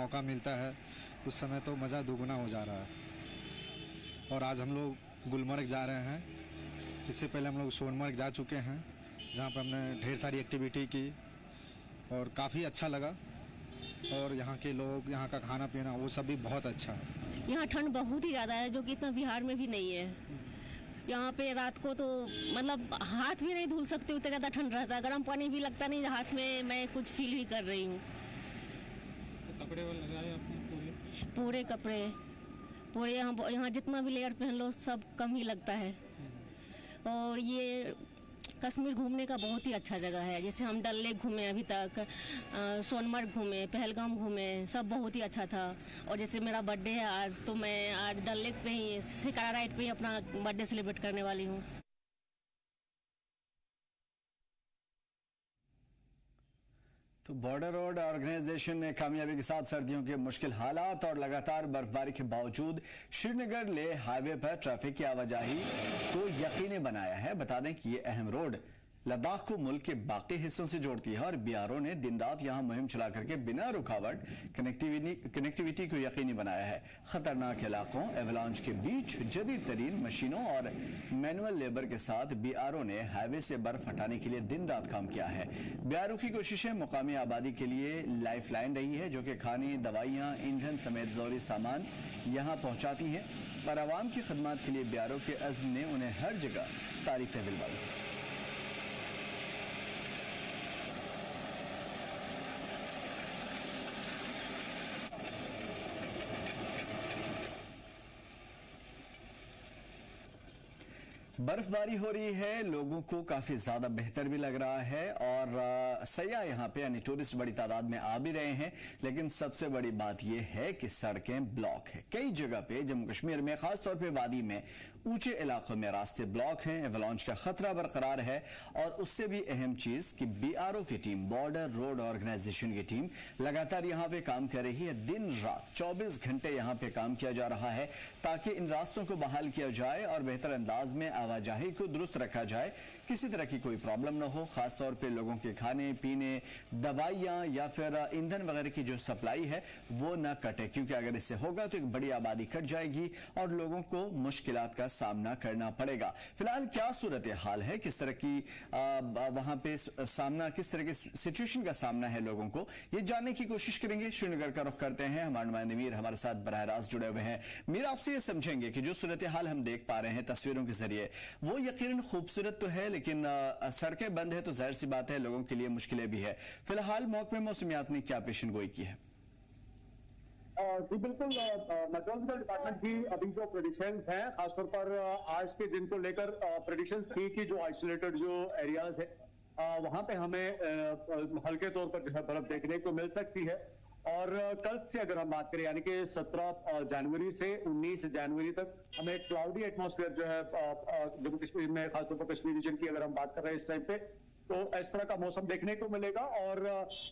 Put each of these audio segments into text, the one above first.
मौका मिलता है उस समय तो मज़ा दुगुना हो जा रहा है। और आज हम लोग गुलमर्ग जा रहे हैं। इससे पहले हम लोग सोनमर्ग जा चुके हैं, जहाँ पर हमने ढेर सारी एक्टिविटी की और काफ़ी अच्छा लगा। और यहाँ के लोग, यहाँ का खाना पीना, वो सब भी बहुत अच्छा है। यहाँ ठंड बहुत ही ज़्यादा है, जो कि इतना बिहार में भी नहीं है। यहाँ पे रात को तो मतलब हाथ भी नहीं धुल सकते, उतना ज़्यादा ठंड रहता है। गर्म पानी भी लगता नहीं हाथ में, मैं कुछ फील भी कर रही हूँ। तो कपड़े वो लगाए आपने पूरे कपड़े, पूरे यहाँ जितना भी लेयर पहन लो सब कम ही लगता है। और ये कश्मीर घूमने का बहुत ही अच्छा जगह है। जैसे हम डल लेक घूमे अभी तक, सोनमर्ग घूमे, पहलगाम घूमे, सब बहुत ही अच्छा था। और जैसे मेरा बर्थडे है आज, तो मैं आज डल लेक पे ही, शिकारा राइड पे ही अपना बर्थडे सेलिब्रेट करने वाली हूँ। तो बॉर्डर रोड ऑर्गेनाइजेशन ने कामयाबी के साथ सर्दियों के मुश्किल हालात और लगातार बर्फबारी के बावजूद श्रीनगर लेह हाईवे पर ट्रैफिक की आवाजाही को यकीनी बनाया है। बता दें कि ये अहम रोड लद्दाख को मुल्क के बाकी हिस्सों से जोड़ती है और बीआरओ ने दिन रात यहां मुहिम चला करके बिना रुकावट कनेक्टिविटी को यकीनी बनाया है। खतरनाक इलाकों एवलांच के बीच जदीद तरीन मशीनों और मैनुअल लेबर के साथ बीआरओ ने हाईवे से बर्फ हटाने के लिए दिन रात काम किया है। बीआरओ की कोशिशें मुकामी आबादी के लिए लाइफ लाइन रही है, जो कि खाने, दवाइयां, ईंधन समेत जरूरी सामान यहां पहुंचाती हैं। और आवाम की खदमात के लिए बीआरओ के अज़्म ने उन्हें हर जगह तारीफें दिलवाई। बर्फबारी हो रही है, लोगों को काफी ज्यादा बेहतर भी लग रहा है और सयाह यहाँ पे यानी टूरिस्ट बड़ी तादाद में आ भी रहे हैं। लेकिन सबसे बड़ी बात यह है कि सड़कें ब्लॉक है। कई जगह पे जम्मू कश्मीर में, खासतौर पे वादी में, ऊंचे इलाकों में रास्ते ब्लॉक हैं। एवलांच का खतरा बरकरार है। और उससे भी अहम चीज कि बीआरओ की टीम, बॉर्डर रोड ऑर्गेनाइजेशन की टीम लगातार यहाँ पे काम कर रही है। दिन रात 24 घंटे यहाँ पे काम किया जा रहा है ताकि इन रास्तों को बहाल किया जाए और बेहतर अंदाज में आवाजाही को दुरुस्त रखा जाए, किसी तरह की कोई प्रॉब्लम ना हो। खासतौर पे लोगों के खाने पीने, दवाइयां या फिर ईंधन वगैरह की जो सप्लाई है वो ना कटे, क्योंकि अगर इससे होगा तो एक बड़ी आबादी कट जाएगी और लोगों को मुश्किलात का सामना करना पड़ेगा। फिलहाल क्या सूरत हाल है, किस तरह की वहां पे सामना, किस तरह की सिचुएशन का सामना है लोगों को, ये जानने की कोशिश करेंगे। श्रीनगर का रुख करते हैं, हमारे नुमाइंदे मीर हमारे साथ बराह रास्त जुड़े हुए हैं। मीर, आपसे ये समझेंगे कि जो सूरत हाल हम देख पा रहे हैं तस्वीरों के जरिए, वो यकीनन खूबसूरत तो है, लेकिन सड़कें बंद है तो जाहिर सी बात है लोगों के लिए मुश्किलें भी है। फिलहाल महकमे मौसमियात ने क्या पेशन गोई की है? जी बिल्कुल, मेट्रोलॉजिकल डिपार्टमेंट की अभी जो प्रेडिक्शंस हैं, खासतौर पर आज के दिन को लेकर प्रेडिक्शंस थी कि जो आइसोलेटेड जो एरियाज है वहां पे हमें हल्के तौर पर जो है बर्फ देखने को मिल सकती है। और कल से अगर हम बात करें, यानी कि 17 जनवरी से 19 जनवरी तक हमें क्लाउडी एटमॉस्फेयर जो है जम्मू कश्मीर में, खासतौर पर कश्मीर रीजन की अगर हम बात कर रहे हैं इस टाइम पे, तो इस तरह का मौसम देखने को मिलेगा। और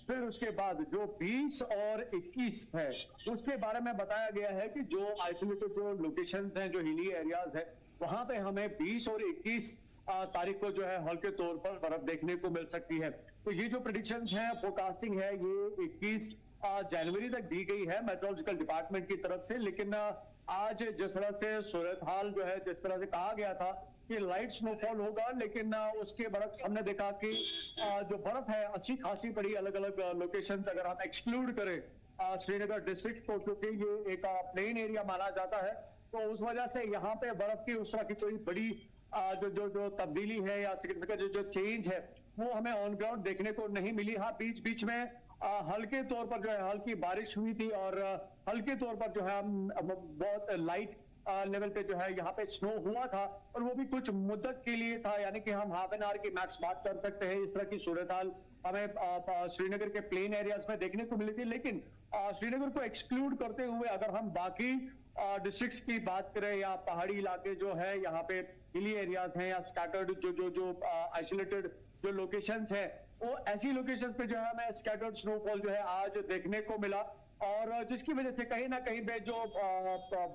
फिर उसके बाद जो 20 और 21 है उसके बारे में बताया गया है कि जो आइसोलेटेड जो लोकेशंस हैं, जो हिली एरियाज है, वहां पे हमें 20 और 21 तारीख को जो है हल्के तौर पर बर्फ देखने को मिल सकती है। तो ये जो प्रेडिक्शंस है, फोरकास्टिंग है, ये 21 जनवरी तक दी गई है मेट्रोलॉजिकल डिपार्टमेंट की तरफ से। लेकिन आज जिस तरह से सूरत हाल जो है, जिस तरह से कहा गया था कि लाइट स्नोफॉल होगा, लेकिन उसके बरक्स हमने देखा कि जो बर्फ है अच्छी खासी पड़ी अलग अलग लोकेशन, अगर हम एक्सक्लूड करें श्रीनगर डिस्ट्रिक्ट को, क्योंकि ये एक प्लेन एरिया माना जाता है, तो उस वजह से यहाँ पे बर्फ की उस तरह की कोई बड़ी जो तब्दीली है या सिग्निफिकेंट जो चेंज है वो हमें ऑन ग्राउंड देखने को नहीं मिली। हाँ, बीच बीच में हल्के तौर पर जो है हल्की बारिश हुई थी और हल्के तौर पर जो है बहुत लाइट लेवल पे जो है यहाँ पे स्नो हुआ था, और वो भी कुछ मुद्दत के लिए था, यानी कि हम हाफ एन आवर की मैक्स बात कर सकते हैं। इस तरह की सूरत हाल हमें श्रीनगर के प्लेन एरियाज में देखने को मिली थी। लेकिन श्रीनगर को एक्सक्लूड करते हुए अगर हम बाकी डिस्ट्रिक्ट्स की बात करें या पहाड़ी इलाके जो है यहाँ पे हिली एरियाज हैं या स्कैटर्ड जो आइसोलेटेड जो लोकेशंस है, वो ऐसी लोकेशंस पे जो है हमें स्कैटर्ड स्नोफॉल जो है आज देखने को मिला, और जिसकी वजह से कहीं ना कहीं पे जो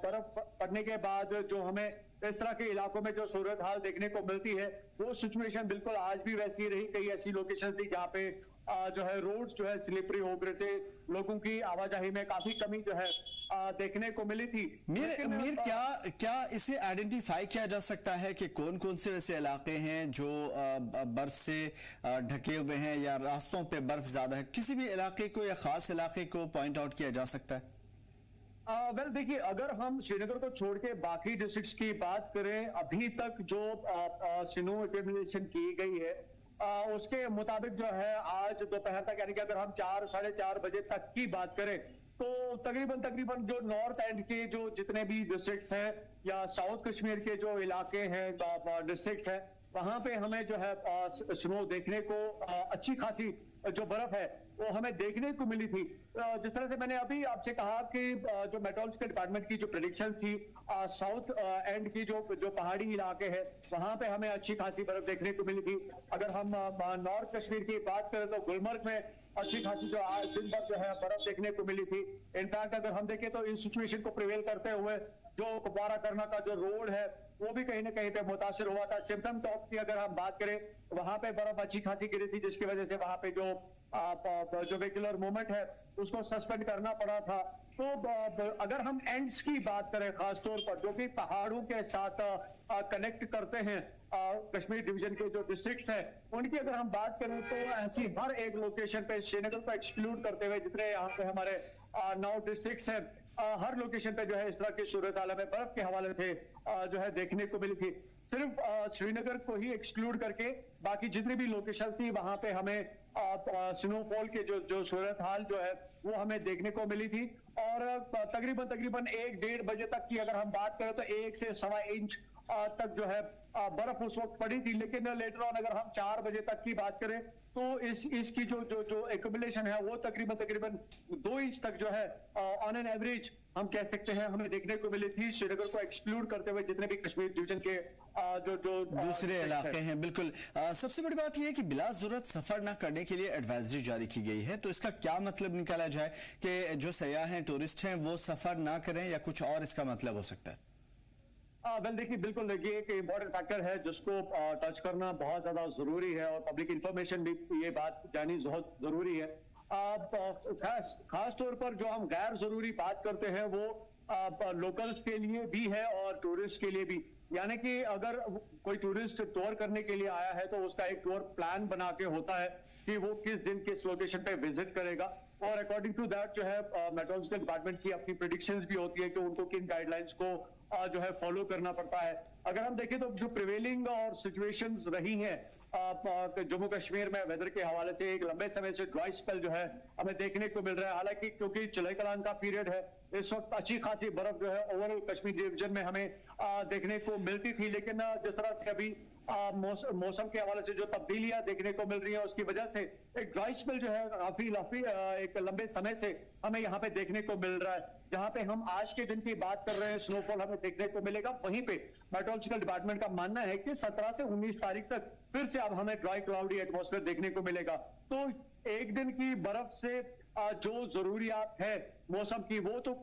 बर्फ पड़ने के बाद जो हमें इस तरह के इलाकों में जो सूरत हाल देखने को मिलती है, वो सिचुएशन बिल्कुल आज भी वैसी रही। कई ऐसी लोकेशन थी जहाँ पे जो है रोड्स जो है स्लिपरी हो गए थे, लोगों की आवाजाही में काफी कमी जो है देखने को मिली थी। मीर क्या इसे आइडेंटिफाई किया जा सकता है कि कौन कौन से वैसे इलाके हैं जो बर्फ से ढके हुए हैं या रास्तों पे बर्फ ज्यादा है? किसी भी इलाके को या खास इलाके को पॉइंट आउट किया जा सकता है? वेल देखिए, अगर हम श्रीनगर को छोड़ के बाकी डिस्ट्रिक्ट्स की बात करें, अभी तक जो स्नो एक्यूमुलेशन की गई है उसके मुताबिक जो है आज दोपहर तक, यानी कि अगर हम 4-4:30 बजे तक की बात करें तो तकरीबन जो नॉर्थ एंड के जो जितने भी डिस्ट्रिक्ट्स हैं या साउथ कश्मीर के जो इलाके हैं डिस्ट्रिक्ट्स हैं, वहां पे हमें जो है स्नो देखने को अच्छी खासी जो बर्फ है वो हमें देखने को मिली थी। जिस तरह से मैंने अभी आपसे कहा कि जो मेट्रोलॉजिकल डिपार्टमेंट की जो प्रेडिक्शन थी, साउथ एंड की जो पहाड़ी इलाके हैं वहां पे हमें अच्छी खासी बर्फ देखने को मिली थी। अगर हम नॉर्थ कश्मीर की बात करें तो गुलमर्ग में अच्छी खासी जो आज दिन भर जो है बर्फ देखने को मिली थी। इनफैक्ट अगर हम देखें तो इस सिचुएशन को प्रिवेल करते हुए जो कुपवारा करना का जो रोड है वो भी कहीं ना कहीं पे मुतासिर हुआ था। सिम्पटम टॉप की अगर हम बात करें, वहां पे बर्फ अच्छी खासी गिरी थी, जिसकी वजह से वहां पे जो वेहिकुलर मूवमेंट है उसको सस्पेंड करना पड़ा था। तो अगर हम एंड्स की बात करें, खासतौर पर जो कि पहाड़ों के साथ कनेक्ट करते हैं कश्मीर डिवीजन के जो डिस्ट्रिक्ट्स हैं, उनकी अगर हम बात करें तो ऐसी हर एक लोकेशन पे, श्रीनगर को एक्सक्लूड करते हुए जितने यहाँ पे हमारे 9 डिस्ट्रिक्ट्स हैं, हर लोकेशन पे जो है इस तरह की सूरत हाल में बर्फ के हवाले से जो है देखने को मिली थी। सिर्फ श्रीनगर को ही एक्सक्लूड करके बाकी जितनी भी लोकेशन थी वहां पे हमें स्नोफॉल के जो सूरत हाल जो है वो हमें देखने को मिली थी। और तकरीबन 1-1:30 बजे तक की अगर हम बात करें तो 1 से 1.25 इंच तक जो है बर्फ उस वक्त पड़ी थी। लेकिन लेटर ऑन अगर हम 4 बजे तक की बात करें तो इसकी जो एक्यूमुलेशन है वो तकरीबन 2 इंच तक जो है ऑन एन एवरेज हम कह सकते हैं हमें देखने को मिली थी, श्रीनगर को एक्सक्लूड करते हुए जितने भी कश्मीर डिवीजन के जो दूसरे इलाके हैं। बिल्कुल, सबसे बड़ी बात यह है कि बिला जरूरत सफर ना करने के लिए एडवाइजरी जारी की गई है, तो इसका क्या मतलब निकाला जाए कि जो सयाह हैं, टूरिस्ट हैं, वो सफर ना करें या कुछ और इसका मतलब हो सकता है? वेल देखिए, बिल्कुल देखिए एक इंपॉर्टेंट फैक्टर है जिसको टच करना बहुत ज्यादा जरूरी है और पब्लिक इंफॉर्मेशन भी ये बात जानी बहुत जरूरी है। खास तौर पर जो हम गैर जरूरी बात करते हैं वो लोकल्स के लिए भी है और टूरिस्ट के लिए भी। यानी कि अगर कोई टूरिस्ट टूर करने के लिए आया है तो उसका एक टूर प्लान बना के होता है कि वो किस दिन किस लोकेशन पे विजिट करेगा, और अकॉर्डिंग टू दैट जो है मेट्रोलॉजिकल डिपार्टमेंट की अपनी प्रेडिक्शंस भी होती है कि उनको किन गाइडलाइंस को जो है फॉलो करना पड़ता है। अगर हम देखें तो जो प्रिवेलिंग और सिचुएशंस रही हैं जम्मू कश्मीर में वेदर के हवाले से, एक लंबे समय से ड्राई स्पेल जो है हमें देखने को मिल रहा है। हालांकि क्योंकि चुलाई कलान का पीरियड है, इस वक्त अच्छी खासी बर्फ जो है ओवरऑल कश्मीर डिवीजन में हमें देखने को मिलती थी। लेकिन जिस तरह से अभी मौसम के हवाले से जो तब्दीलियां देखने को मिल रही है उसकी वजह से एक ड्राई स्पेल जो है काफी एक लंबे समय से हमें यहाँ पे देखने को मिल रहा है। जहां पे हम आज के दिन की बात कर रहे हैं, स्नोफॉल हमें देखने को मिलेगा, वहीं पे मेट्रोलॉजिकल डिपार्टमेंट का मानना है कि 17 से 19 तारीख तक फिर से अब हमें ड्राई क्लाउडी एटमॉस्फेयर देखने को मिलेगा। तो एक दिन की बर्फ से जो जरूरियात है मौसम की वो तो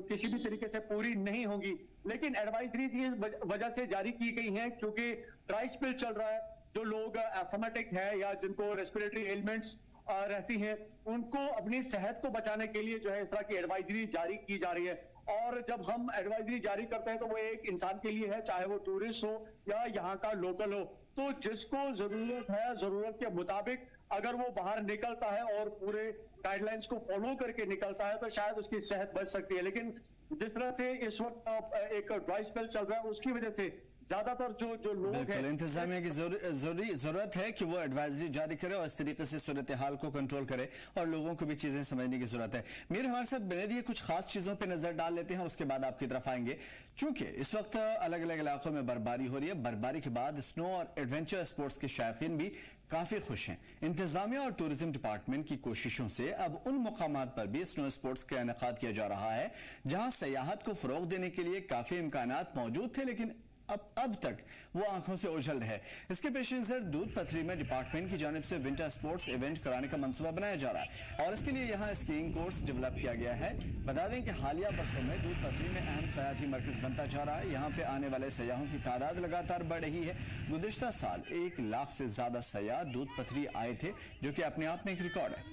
किसी भी तरीके से पूरी नहीं होगी, लेकिन एडवाइजरीज ये वजह से जारी की गई हैं क्योंकि ड्राई स्पेल चल रहा है। जो लोग एस्थमेटिक है या जिनको रेस्पिरेटरी एलिमेंट्स रहती हैं, उनको अपनी सेहत को बचाने के लिए जो है इस तरह की एडवाइजरी जारी की जा रही है। और जब हम एडवाइजरी जारी करते हैं तो वो एक इंसान के लिए है, चाहे वो टूरिस्ट हो या यहाँ का लोकल हो। तो जिसको जरूरत है, जरूरत के मुताबिक अगर वो बाहर निकलता है और पूरे गाइडलाइंस को फॉलो करके निकलता है तो शायद उसकी सेहत बच सकती है। लेकिन जिस तरह से इस वक्त एक ड्राई स्पेल चल रहा है उसकी वजह से ज्यादातर जो लोग हैं, इंतजामिया की जरूरत है कि वो एडवाइजरी जारी करे और इस तरीके से सूरत हाल को कंट्रोल करे और लोगों को भी चीजें समझने की जरूरत है। मीर हमारे साथ बने रहिए, कुछ खास चीजों पे नजर डाल लेते हैं, उसके बाद आपकी तरफ आएंगे। चूंकि इस वक्त अलग अलग इलाकों में बर्फबारी हो रही है, बर्फबारी के बाद स्नो और एडवेंचर स्पोर्ट्स के शौकीन भी काफी खुश हैं। इंतजामिया और टूरिज्म डिपार्टमेंट की कोशिशों से अब उन मुकामात पर भी स्नो स्पोर्ट्स का इनेकाद किया जा रहा है जहां सयाहत को फरोग देने के लिए काफी इम्कानात मौजूद थे, लेकिन अब तक वो आंखों से ओझल है। इसके पेश नजर दूध पथरी में डिपार्टमेंट की जानिब से विंटर स्पोर्ट्स इवेंट कराने का मंसूबा बनाया जा रहा है और इसके लिए यहाँ स्कीइंग कोर्स डेवलप किया गया है। बता दें कि हालिया बरसों में दूध पथरी में अहम सयाहती मरकज बनता जा रहा है। यहाँ पे आने वाले सयाहों की तादाद लगातार बढ़ रही है। गुज़िश्ता साल 1 लाख से ज्यादा सयाह दूध पथरी आए थे, जो कि अपने आप में एक रिकॉर्ड है।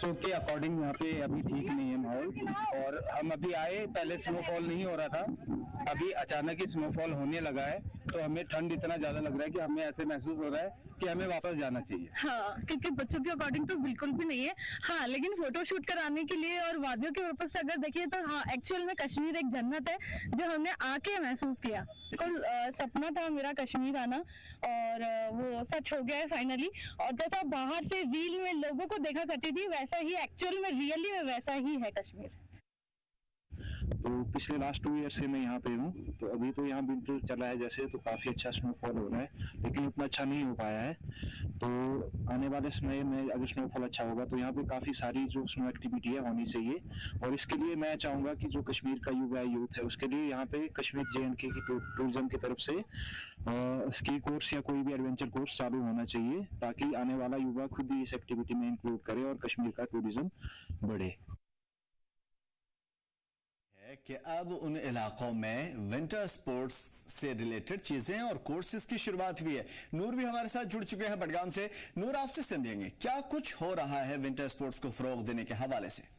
के अकॉर्डिंग यहाँ पे अभी ठीक नहीं है माहौल, और हम अभी आए, पहले स्नोफॉल नहीं हो रहा था, अभी अचानक ही स्नोफॉल होने लगा है, तो हमें ठंड इतना ज्यादा लग रहा है कि हमें ऐसे महसूस हो रहा है कि हमें वापस जाना चाहिए। हाँ, क्योंकि बच्चों के अकॉर्डिंग तो बिल्कुल भी नहीं है। हाँ, लेकिन फोटो शूट कराने के लिए और वादियों के पर्पज से अगर देखिए तो हाँ, एक्चुअल में कश्मीर एक जन्नत है जो हमने आके महसूस किया। बिल्कुल सपना था मेरा कश्मीर आना, और वो सच हो गया है फाइनली। और जैसा बाहर से रील में लोगों को देखा करती थी, वैसा ही एक्चुअल में रियली में वैसा ही है कश्मीर। तो पिछले लास्ट 2 ईयर से मैं यहाँ पे हूँ, तो अभी तो यहाँ विंटर चला है जैसे, तो काफी अच्छा स्नोफॉल हो रहा है, लेकिन उतना अच्छा नहीं हो पाया है। तो आने वाले समय में अगर स्नोफॉल अच्छा होगा तो यहाँ पे काफी सारी जो स्नो एक्टिविटी है होनी चाहिए, और इसके लिए मैं चाहूंगा कि जो कश्मीर का युवा यूथ है उसके लिए यहाँ पे कश्मीर JNK की टूरिज्म की तरफ से स्की कोर्स या कोई भी एडवेंचर कोर्स चालू होना चाहिए, ताकि आने वाला युवा खुद ही इस एक्टिविटी में इंक्लूड करे और कश्मीर का टूरिज्म बढ़े। कि अब उन इलाकों में विंटर स्पोर्ट्स से रिलेटेड चीजें और कोर्सेज की शुरुआत हुई है। नूर भी हमारे साथ जुड़ चुके हैं बडगाम से। नूर, आपसे समझेंगे क्या कुछ हो रहा है विंटर स्पोर्ट्स को फरोग देने के हवाले से?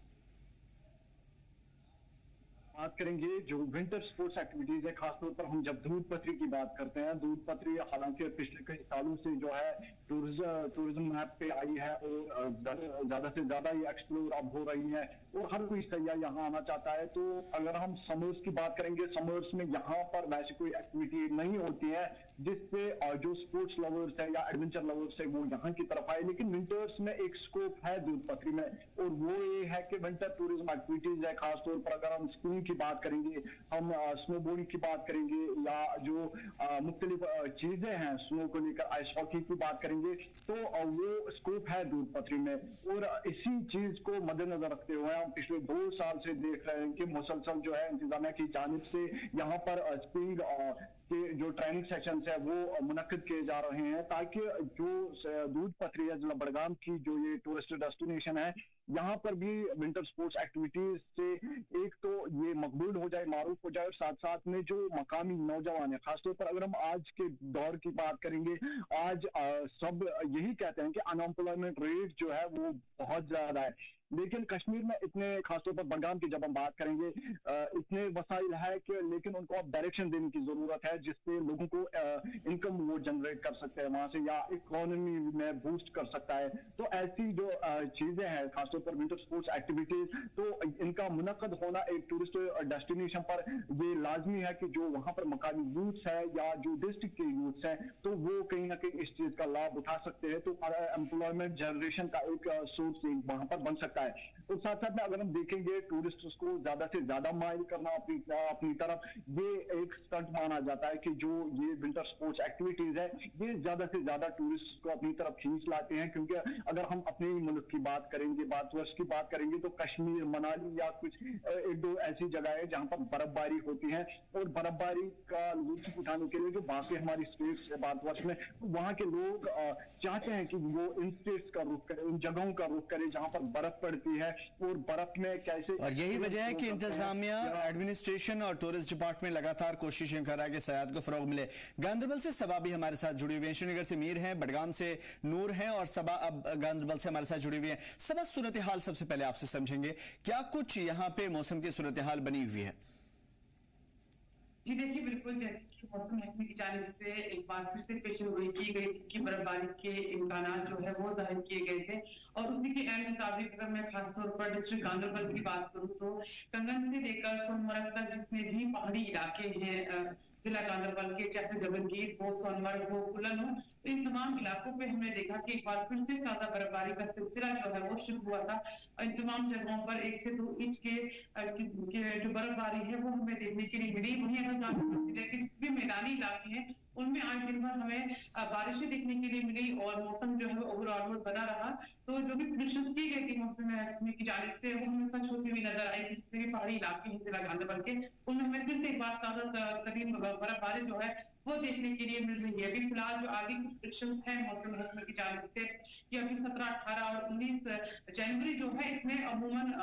बात करेंगे जो विंटर स्पोर्ट्स एक्टिविटीज है, खासतौर पर हम जब दूध पथरी की बात करते हैं, दूध पथरी हालांकि पिछले कई सालों से जो है टूरिज्म मैप पे आई है और ज्यादा से ज्यादा ये एक्सप्लोर अब हो रही है और हर कोई सैयाह यहाँ आना चाहता है। तो अगर हम समर्स की बात करेंगे, समर्स में यहाँ पर वैसी कोई एक्टिविटी नहीं होती है जिससे जो स्पोर्ट्स लवर्स है या एडवेंचर लवर्स है वो यहाँ की तरफ आए, लेकिन विंटर्स में एक स्कोप है दूध पथरी में, और वो ये है कि विंटर टूरिज्म एक्टिविटीज है। खासतौर पर अगर हम स्कीइंग की बात करेंगे, हम स्नोबोर्डिंग की बात करेंगे, या जो मुख्तलिफ चीजें हैं स्नो को लेकर, आइस हॉकी की बात करेंगे, तो वो स्कोप है दूध पथरी में। और इसी चीज को मद्देनजर रखते हुए हम पिछले 2 साल से देख रहे हैं कि मुसलसल जो है इंतजामिया की जानिब से यहाँ पर स्कीइंग के जो ट्रेनिंग सेशंस है वो मुनक्किद किए जा रहे हैं, ताकि जो दूध पथरी है जिला बडगाम की जो ये टूरिस्ट डेस्टिनेशन है, यहाँ पर भी विंटर स्पोर्ट्स एक्टिविटीज से एक तो ये मकबूल हो जाए, मारूफ हो जाए, और साथ साथ में जो मकामी नौजवान है, खासतौर पर अगर हम आज के दौर की बात करेंगे, आज सब यही कहते हैं कि अनएम्प्लॉयमेंट रेट जो है वो बहुत ज्यादा है, लेकिन कश्मीर में इतने, खासतौर पर बडगाम की जब हम बात करेंगे, इतने वसाइल है कि लेकिन उनको अब डायरेक्शन देने की जरूरत है जिससे लोगों को इनकम वो जनरेट कर सकते हैं वहां से, या इकोनॉमी में बूस्ट कर सकता है। तो ऐसी जो चीजें हैं, खासतौर पर विंटर स्पोर्ट्स एक्टिविटीज, तो इनका मुनक्कद होना एक टूरिस्ट डेस्टिनेशन पर ये लाजमी है कि जो वहां पर मकामी यूथ्स है या जो डिस्ट्रिक्ट के यूथ्स हैं, तो वो कहीं ना कहीं इस चीज का लाभ उठा सकते हैं। तो एम्प्लॉयमेंट जनरेशन का एक सोर्स वहां पर बन सकता है। और साथ साथ में अगर हम देखेंगे टूरिस्ट को ज्यादा से ज्यादा माइल करना अपनी तरफ, ये एक स्टंट माना जाता है कि जो ये विंटर स्पोर्ट्स एक्टिविटीज है ये ज्यादा से ज्यादा टूरिस्ट को अपनी तरफ खींच लाते हैं, क्योंकि अगर हम अपने मुल्क की बात करेंगे, भारतवर्ष की बात करेंगे, तो कश्मीर, मनाली या कुछ 1-2 ऐसी जगह है जहां पर बर्फबारी होती है, और बर्फबारी का लुत्फ उठाने के लिए जो बाकी हमारी स्टेट्स है भारतवर्ष में, वहां के लोग चाहते हैं कि वो इन स्टेट्स का रुख करें, उन जगहों का रुख करें जहां पर बर्फ पड़ती है, और बर्फ में कैसे, और यही वजह है कि इंतजामिया, एडमिनिस्ट्रेशन और टूरिस्ट डिपार्टमेंट लगातार कोशिशें कर रहा है कि सयाहत को फरोग मिले। गांधरबल से सबा भी हमारे साथ जुड़ी हुई है, श्रीनगर से मीर हैं, बडगाम से नूर हैं, और सबा अब गांधरबल से हमारे साथ जुड़ी हुई है। सबा, सूरत हाल सबसे पहले आपसे समझेंगे, क्या कुछ यहाँ पे मौसम की सूरत हाल बनी हुई है? जी देखिए, बिल्कुल जैसे कि मौसम महकमे की जानिब से एक बार फिर से पेशेनगोई की गई थी कि बर्फबारी के इम्कानात जो है वो जाहिर किए गए थे, और उसी के एंड मुताबिक अगर मैं खासतौर पर डिस्ट्रिक्ट गांधरबल की बात करूँ तो कंगन से लेकर सोनमर्ग तक जितने भी पहाड़ी इलाके हैं जिला गांधरबल के, चाहे जबलगीर हो, सोनमर्ग हो, कुलन हो, तो इन तमाम इलाकों पे हमने देखा कि एक बार फिर से ज्यादा बर्फबारी का सिलसिला जो है वो शुरू हुआ था। इन तमाम जगहों पर 1 से 2 इंच के जो बर्फबारी है वो हमें देखने के लिए मिली। वहीं अगर गांधरबल जिले के जितने मैदानी इलाके हैं उनमें आज दिन भर हमें बारिशें देखने के लिए मिली, और मौसम जो है ओवरऑल बना रहा। तो जो भी प्रिडिक्शंस की गई थी मौसम महकमे की जानिब से वो हमें सच होती हुई नजर आई थी। जितने भी पहाड़ी इलाके हैं जिला गांधरबल के, उनमें हमें फिर से एक बार ताजा तरीन बर्फबारी जो है वो देखने के लिए मिल रही है। अभी फिलहाल जो आगे कुछ प्रिडिक्शंस हैं मौसम महकमे की जानिब से कि अभी 17, 18 और 19 जनवरी जो है इसमें अमूमन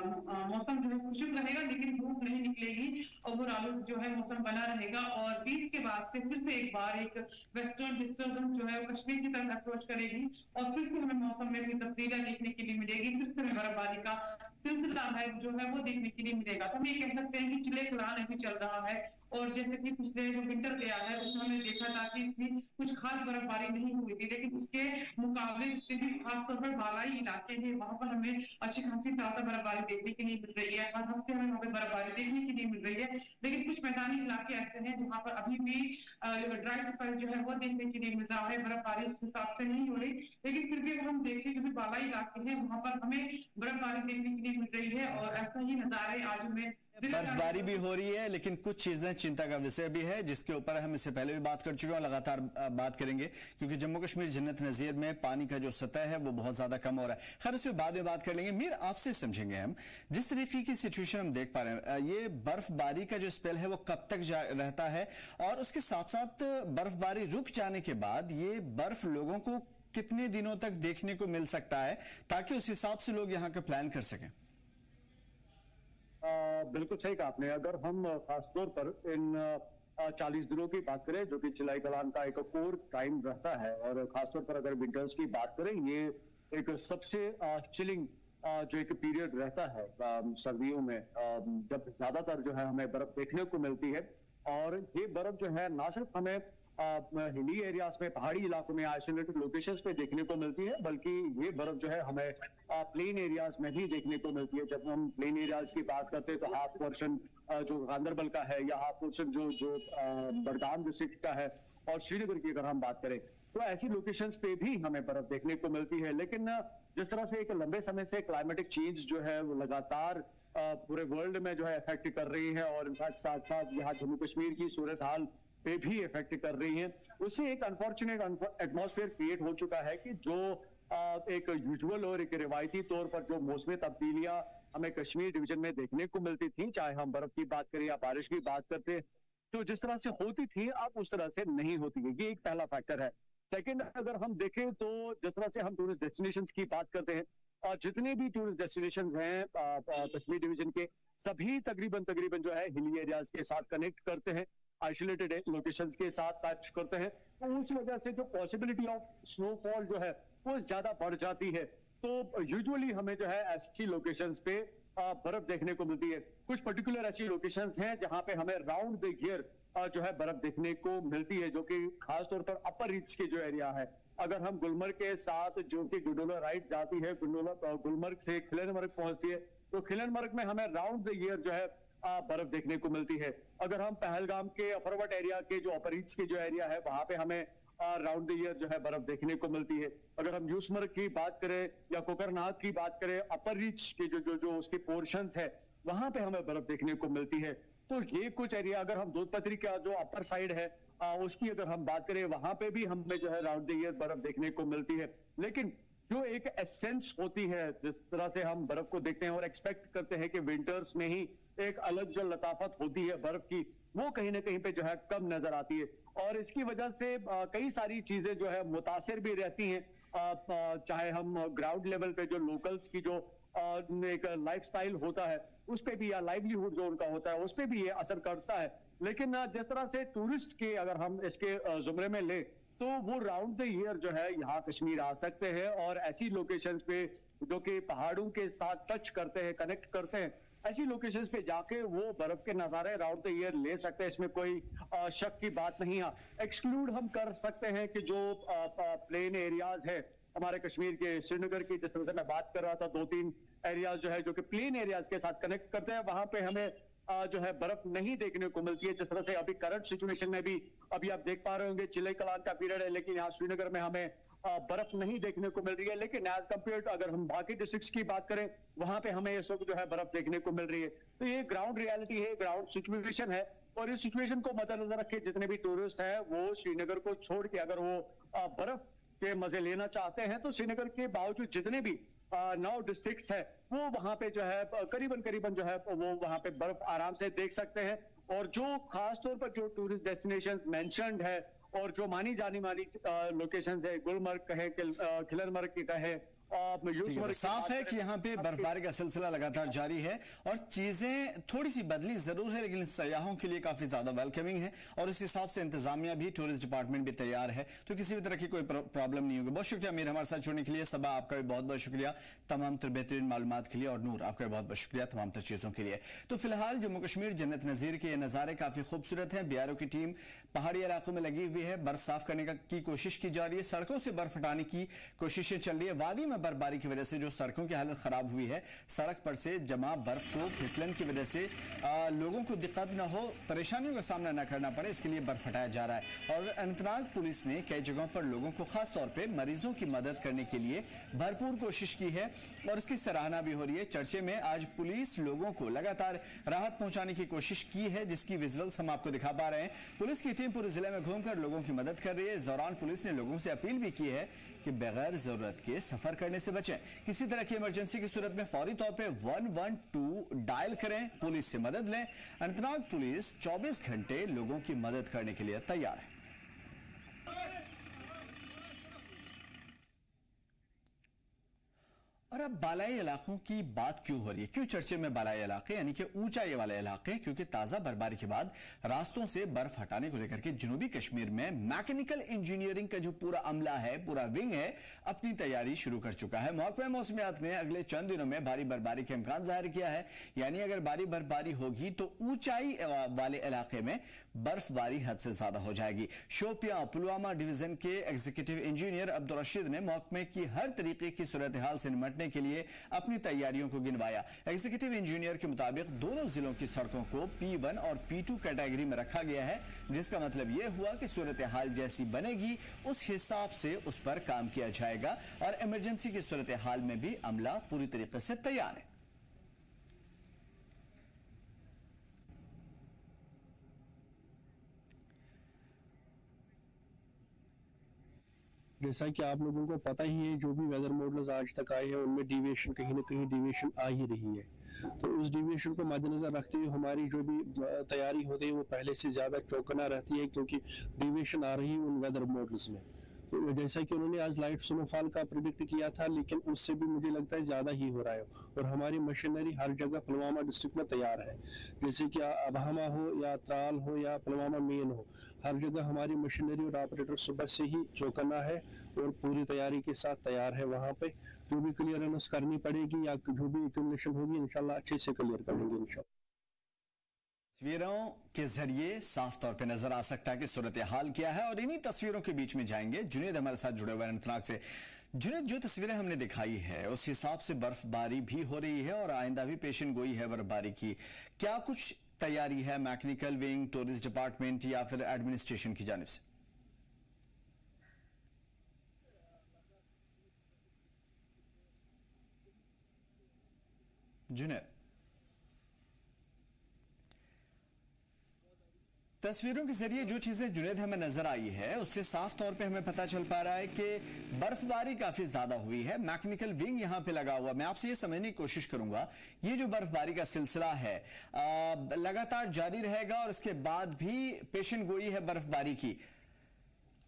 मौसम जो है खुशक रहेगा, लेकिन धूप नहीं निकलेगी और वो आलूद जो है मौसम बना रहेगा। और 20 के बाद से फिर से एक बार एक वेस्टर्न डिस्टर्बेंस जो है कश्मीर की तरफ अप्रोच करेगी और फिर से हमें मौसम में भी तब्दीलियां देखने के लिए मिलेगी। फिर से हमें बर्फबारी का सिलसिला है जो है वो देखने के लिए मिलेगा। तो हम ये कह सकते हैं कि चिले कुरान अभी चल रहा है और जैसे कि पिछले जो विंटर गया है उसमें हमने देखा था कि इतनी कुछ खास बर्फबारी नहीं हुई थी, लेकिन उसके मुकाबले जितने भी खासतौर पर बालाई इलाके हैं वहां पर हमें अच्छी खासी ताजा बर्फबारी देखने के लिए मिल रही है। हर हफ्ते हमें वहां पर बर्फबारी देखने के लिए मिल रही है, लेकिन कुछ मैदानी इलाके ऐसे हैं जहाँ पर अभी भी ड्राई स्पेल जो है वो देखने के लिए मिल रहा है। बर्फबारी उस हिसाब से नहीं हो रही, लेकिन फिर भी अगर हम देखें जो भी बालाई इलाके हैं वहां पर हमें बर्फबारी देखने के लिए मिल रही है और ऐसा ही नजारे आज हमें बर्फबारी भी हो रही है, लेकिन कुछ चीजें चिंता का विषय भी है जिसके ऊपर हम इससे पहले भी बात कर चुके हैं और लगातार बात करेंगे, क्योंकि जम्मू कश्मीर जन्नत नजीर में पानी का जो सतह है वो बहुत ज्यादा कम हो रहा है। खैर, उसमें बाद में बात कर लेंगे। मीर, आपसे समझेंगे हम जिस तरीके की सिचुएशन हम देख पा रहे हैं, ये बर्फबारी का जो स्पेल है वो कब तक रहता है और उसके साथ साथ बर्फबारी रुक जाने के बाद ये बर्फ लोगों को कितने दिनों तक देखने को मिल सकता है ताकि उस हिसाब से लोग यहाँ का प्लान कर सकें? बिल्कुल सही कहा आपने। अगर हम खासतौर पर इन 40 दिनों की बात करें जो कि चिलाई कलान का एक कोर टाइम रहता है, और खासतौर पर अगर विंटर्स की बात करें ये एक सबसे चिलिंग जो एक पीरियड रहता है सर्दियों में, जब ज्यादातर जो है हमें बर्फ देखने को मिलती है। और ये बर्फ जो है ना सिर्फ हमें हिली एरियाज में, पहाड़ी इलाकों में, आइसोलेटेड लोकेशंस पे देखने को मिलती है, बल्कि ये बर्फ जो है हमें प्लेन एरियाज में भी देखने को मिलती है। जब हम प्लेन एरियाज की बात करते हैं तो हाफ पोर्शन जो गांधरबल का है या हाफ पोर्शन जो बडगाम डिस्ट्रिक्ट का है और श्रीनगर की अगर हम बात करें तो ऐसी लोकेशंस पे भी हमें बर्फ देखने को मिलती है। लेकिन जिस तरह से एक लंबे समय से क्लाइमेटिक चेंज जो है वो लगातार पूरे वर्ल्ड में जो है इफेक्ट कर रही है और इनफैक्ट साथ साथ यहाँ जम्मू कश्मीर की सूरत हाल पे भी इफेक्ट कर रही है, उससे एक अनफॉर्चुनेट एटमॉस्फेयर क्रिएट हो चुका है कि जो एक यूजुअल और एक रिवायती तौर पर जो मौसमी तब्दीलियां हमें कश्मीर डिवीजन में देखने को मिलती थी, चाहे हम बर्फ की बात करें या बारिश की बात करते, तो जिस तरह से होती थी अब उस तरह से नहीं होती है। ये एक पहला फैक्टर है। सेकंड, अगर हम देखें तो जिस तरह से हम टूरिस्ट डेस्टिनेशंस की बात करते हैं और जितने भी टूरिस्ट डेस्टिनेशंस हैं कश्मीर डिवीजन के, सभी तकरीबन जो है हिली एरियाज के साथ कनेक्ट करते हैं, आइसोलेटेड लोकेशंस के साथ टच करते हैं, तो उस वजह से जो पॉसिबिलिटी ऑफ स्नोफॉल जो है वो ज्यादा बढ़ जाती है। तो यूजुअली हमें जो है ऐसी लोकेशंस पे बर्फ देखने को मिलती है। कुछ पर्टिकुलर ऐसी लोकेशंस हैं जहां पे हमें राउंड द ईयर जो है बर्फ देखने को मिलती है, जो कि खासतौर पर अपर रीच के जो एरिया है। अगर हम गुलमर्ग के साथ जो कि गुंडोला राइट जाती है, गुलमर्ग से खिलनमर्ग पहुंचती है, तो खिलनमर्ग में हमें राउंड द ईयर जो है बर्फ देखने को मिलती है। अगर हम पहलगाम के अफरवट एरिया के जो अपर रीच के जो एरिया है वहां पे हमें राउंड द ईयर जो है बर्फ देखने को मिलती है। अगर हम यूसमर्ग की बात करें या कोकरनाग की बात करें, अपर रीच के जो उसके पोर्शंस है वहां पे हमें बर्फ देखने को मिलती है। तो ये कुछ एरिया, अगर हम दूधपत्री का जो अपर साइड है उसकी अगर हम बात करें वहां पे भी हमें जो है राउंड द ईयर बर्फ देखने को मिलती है। लेकिन जो एक एसेंस होती है, जिस तरह से हम बर्फ को देखते हैं और एक्सपेक्ट करते हैं कि विंटर्स में ही एक अलग जो लताफत होती है बर्फ की, वो कहीं ना कहीं पे जो है कम नजर आती है। और इसकी वजह से कई सारी चीजें जो है मुतासिर भी रहती हैं, चाहे हम ग्राउंड लेवल पे जो लोकल्स की जो एक लाइफस्टाइल होता है उस पे भी, या लाइवलीहुड जो उनका होता है उस पे भी ये असर करता है। लेकिन जिस तरह से टूरिस्ट के अगर हम इसके जुमरे में ले तो वो राउंड द ईयर जो है यहाँ कश्मीर आ सकते हैं और ऐसी लोकेशंस पे जो कि पहाड़ों के साथ टच करते हैं, कनेक्ट करते हैं, ऐसी लोकेशंस पे जाके वो बर्फ के नजारे राउंड द ईयर ले सकते हैं। इसमें कोई शक की बात नहीं है। एक्सक्लूड हम कर सकते हैं कि जो प्लेन एरियाज है हमारे कश्मीर के, श्रीनगर की जिस तरह से मैं बात कर रहा था, 2-3 एरियाज जो है जो कि प्लेन एरियाज के साथ कनेक्ट करते हैं, वहां पे हमें जो है बर्फ नहीं देखने को मिलती है। जिस तरह से अभी करंट सिचुएशन में भी अभी आप देख पा रहे होंगे चिले कलान का पीरियड है, लेकिन यहाँ श्रीनगर में हमें बर्फ नहीं देखने को मिल रही है। लेकिन एज कम्पेयर अगर हम बाकी डिस्ट्रिक्ट्स की बात करें वहां पे हमें इस वक्त जो है बर्फ देखने को मिल रही है। तो ये ग्राउंड रियलिटी है, ग्राउंड सिचुएशन है, और इस सिचुएशन को मद्देनजर रखे जितने भी टूरिस्ट हैं वो श्रीनगर को छोड़ के अगर वो बर्फ के मजे लेना चाहते हैं तो श्रीनगर के बावजूद जितने भी 9 डिस्ट्रिक्ट्स है वो वहां पे जो है करीबन जो है वो वहां पे बर्फ आराम से देख सकते हैं। और जो खास तौर पर जो टूरिस्ट डेस्टिनेशंस मेंशन्ड है और जो मानी जानी वाली लोकेशंस है, गुलमर्ग कहे, खिलरमर्ग की कहे, साफ है कि यहाँ पे बर्फबारी का सिलसिला लगातार जारी है और चीजें थोड़ी सी बदली जरूर है, लेकिन सयाहों के लिए काफी ज्यादा वेलकमिंग है और इस हिसाब से इंतजामिया भी, टूरिस्ट डिपार्टमेंट भी तैयार है, तो किसी भी तरह की कोई प्रॉब्लम नहीं होगी। बहुत शुक्रिया मीर हमारे साथ जुड़ने के लिए। सबा आपका भी बहुत बहुत शुक्रिया तमाम बेहतरीन मालूमात के लिए, और नूर आपका भी बहुत बहुत शुक्रिया तमाम तर चीजों के लिए। तो फिलहाल जम्मू कश्मीर जन्नत नजीर के ये नजारे काफी खूबसूरत है। BRO की टीम पहाड़ी इलाकों में लगी हुई है, बर्फ साफ करने की कोशिश की जा रही है, सड़कों से बर्फ हटाने की कोशिशें चल रही है। वादी में बर्फबारी की वजह से जो सड़कों की हालत खराब हुई है, सड़क पर से जमा बर्फ को फिसलन की वजह से लोगों को दिक्कत न हो, परेशानियों का सामना न करना पड़े, इसके लिए बर्फ हटाया जा रहा है। और अनंतनाग पुलिस ने कई जगहों पर लोगों को खास तौर पे मरीजों की मदद करने के लिए भरपूर कोशिश की है और इसकी सराहना भी हो रही है। चर्चे में आज पुलिस लोगों को लगातार राहत पहुंचाने की कोशिश की है, जिसकी विजुअल्स हम आपको दिखा पा रहे हैं। पुलिस की टीम पूरे जिले में घूमकर लोगों की मदद कर रही है। इस दौरान पुलिस ने लोगों से अपील भी की है कि बगैर जरूरत के सफर करने से बचें। किसी तरह की इमरजेंसी की सूरत में फौरी तौर पे 112 डायल करें, पुलिस से मदद लें। अनंतनाग पुलिस 24 घंटे लोगों की मदद करने के लिए तैयार है। और अब बालाई इलाकों की बात क्यों हो रही है, क्यों चर्चे में बालाई इलाके यानी कि ऊंचाई वाले इलाके? क्योंकि ताजा बर्फबारी के बाद रास्तों से बर्फ हटाने को लेकर के जनूबी कश्मीर में मैकेनिकल इंजीनियरिंग का जो पूरा अमला है, पूरा विंग है, अपनी तैयारी शुरू कर चुका है। महकमा मौसमियात ने अगले चंद दिनों में भारी बर्फबारी के इम्कान जाहिर किया है, यानी अगर भारी बर्फबारी होगी तो ऊंचाई वाले इलाके में बर्फबारी हद से ज्यादा हो जाएगी। शोपियां पुलवामा डिवीजन के एग्जीक्यूटिव इंजीनियर अब्दुल रशीद ने महकमे की हर तरीके की सूरत हाल से निपटने के लिए अपनी तैयारियों को गिनवाया। एग्जीक्यूटिव इंजीनियर के मुताबिक दोनों जिलों की सड़कों को P1 और P2 कैटेगरी में रखा गया है, जिसका मतलब यह हुआ कि सूरत हाल जैसी बनेगी उस हिसाब से उस पर काम किया जाएगा और इमरजेंसी की सूरत हाल में भी अमला पूरी तरीके से तैयार है। जैसा कि आप लोगों को पता ही है, जो भी वेदर मॉडल्स आज तक आए हैं उनमें डिविएशन कहीं ना कहीं डिविएशन आ ही रही है। तो उस डिविएशन को मद्देनजर रखते हुए हमारी जो भी तैयारी होती है वो पहले से ज़्यादा चौकन्ना रहती है, क्योंकि डिविएशन आ रही है उन वेदर मॉडल्स में। तो जैसा कि उन्होंने आज लाइट स्नोफॉल का प्रिडिक्ट किया था, लेकिन उससे भी मुझे लगता है ज़्यादा ही हो रहा है और हमारी मशीनरी हर जगह पुलवामा डिस्ट्रिक्ट में तैयार है। जैसे कि अबहमा हो या त्राल हो या पुलवामा मेन हो, हर जगह हमारी मशीनरी और ऑपरेटर सुबह से ही चौकन्ना है और पूरी तैयारी के साथ तैयार है। वहाँ पे जो भी क्लियरेंस करनी पड़ेगी या जो भी एक्यूमुलेशन होगी इंशाल्लाह अच्छे से क्लियर करेंगे इंशाल्लाह। तस्वीरों के जरिए साफ तौर पे नजर आ सकता है कि सूरत हाल क्या है और इन्हीं तस्वीरों के बीच में जाएंगे जुनेद हमारे साथ जुड़े हुए अनंतनाग से। जुनेद, जो तस्वीरें हमने दिखाई है उस हिसाब से बर्फबारी भी हो रही है और आइंदा भी पेशन गोई है बर्फबारी की। क्या कुछ तैयारी है मैकेनिकल विंग, टूरिस्ट डिपार्टमेंट या फिर एडमिनिस्ट्रेशन की जानिब से? जुनेद, तस्वीरों के जरिए जो चीजें जुनेद हमें नजर आई है उससे साफ तौर पे हमें पता चल पा रहा है कि बर्फबारी काफी ज्यादा हुई है। मैकेनिकल विंग यहां पे लगा हुआ। मैं आपसे ये समझने की कोशिश करूंगा, ये जो बर्फबारी का सिलसिला है लगातार जारी रहेगा और इसके बाद भी पेशन गोई है बर्फबारी की।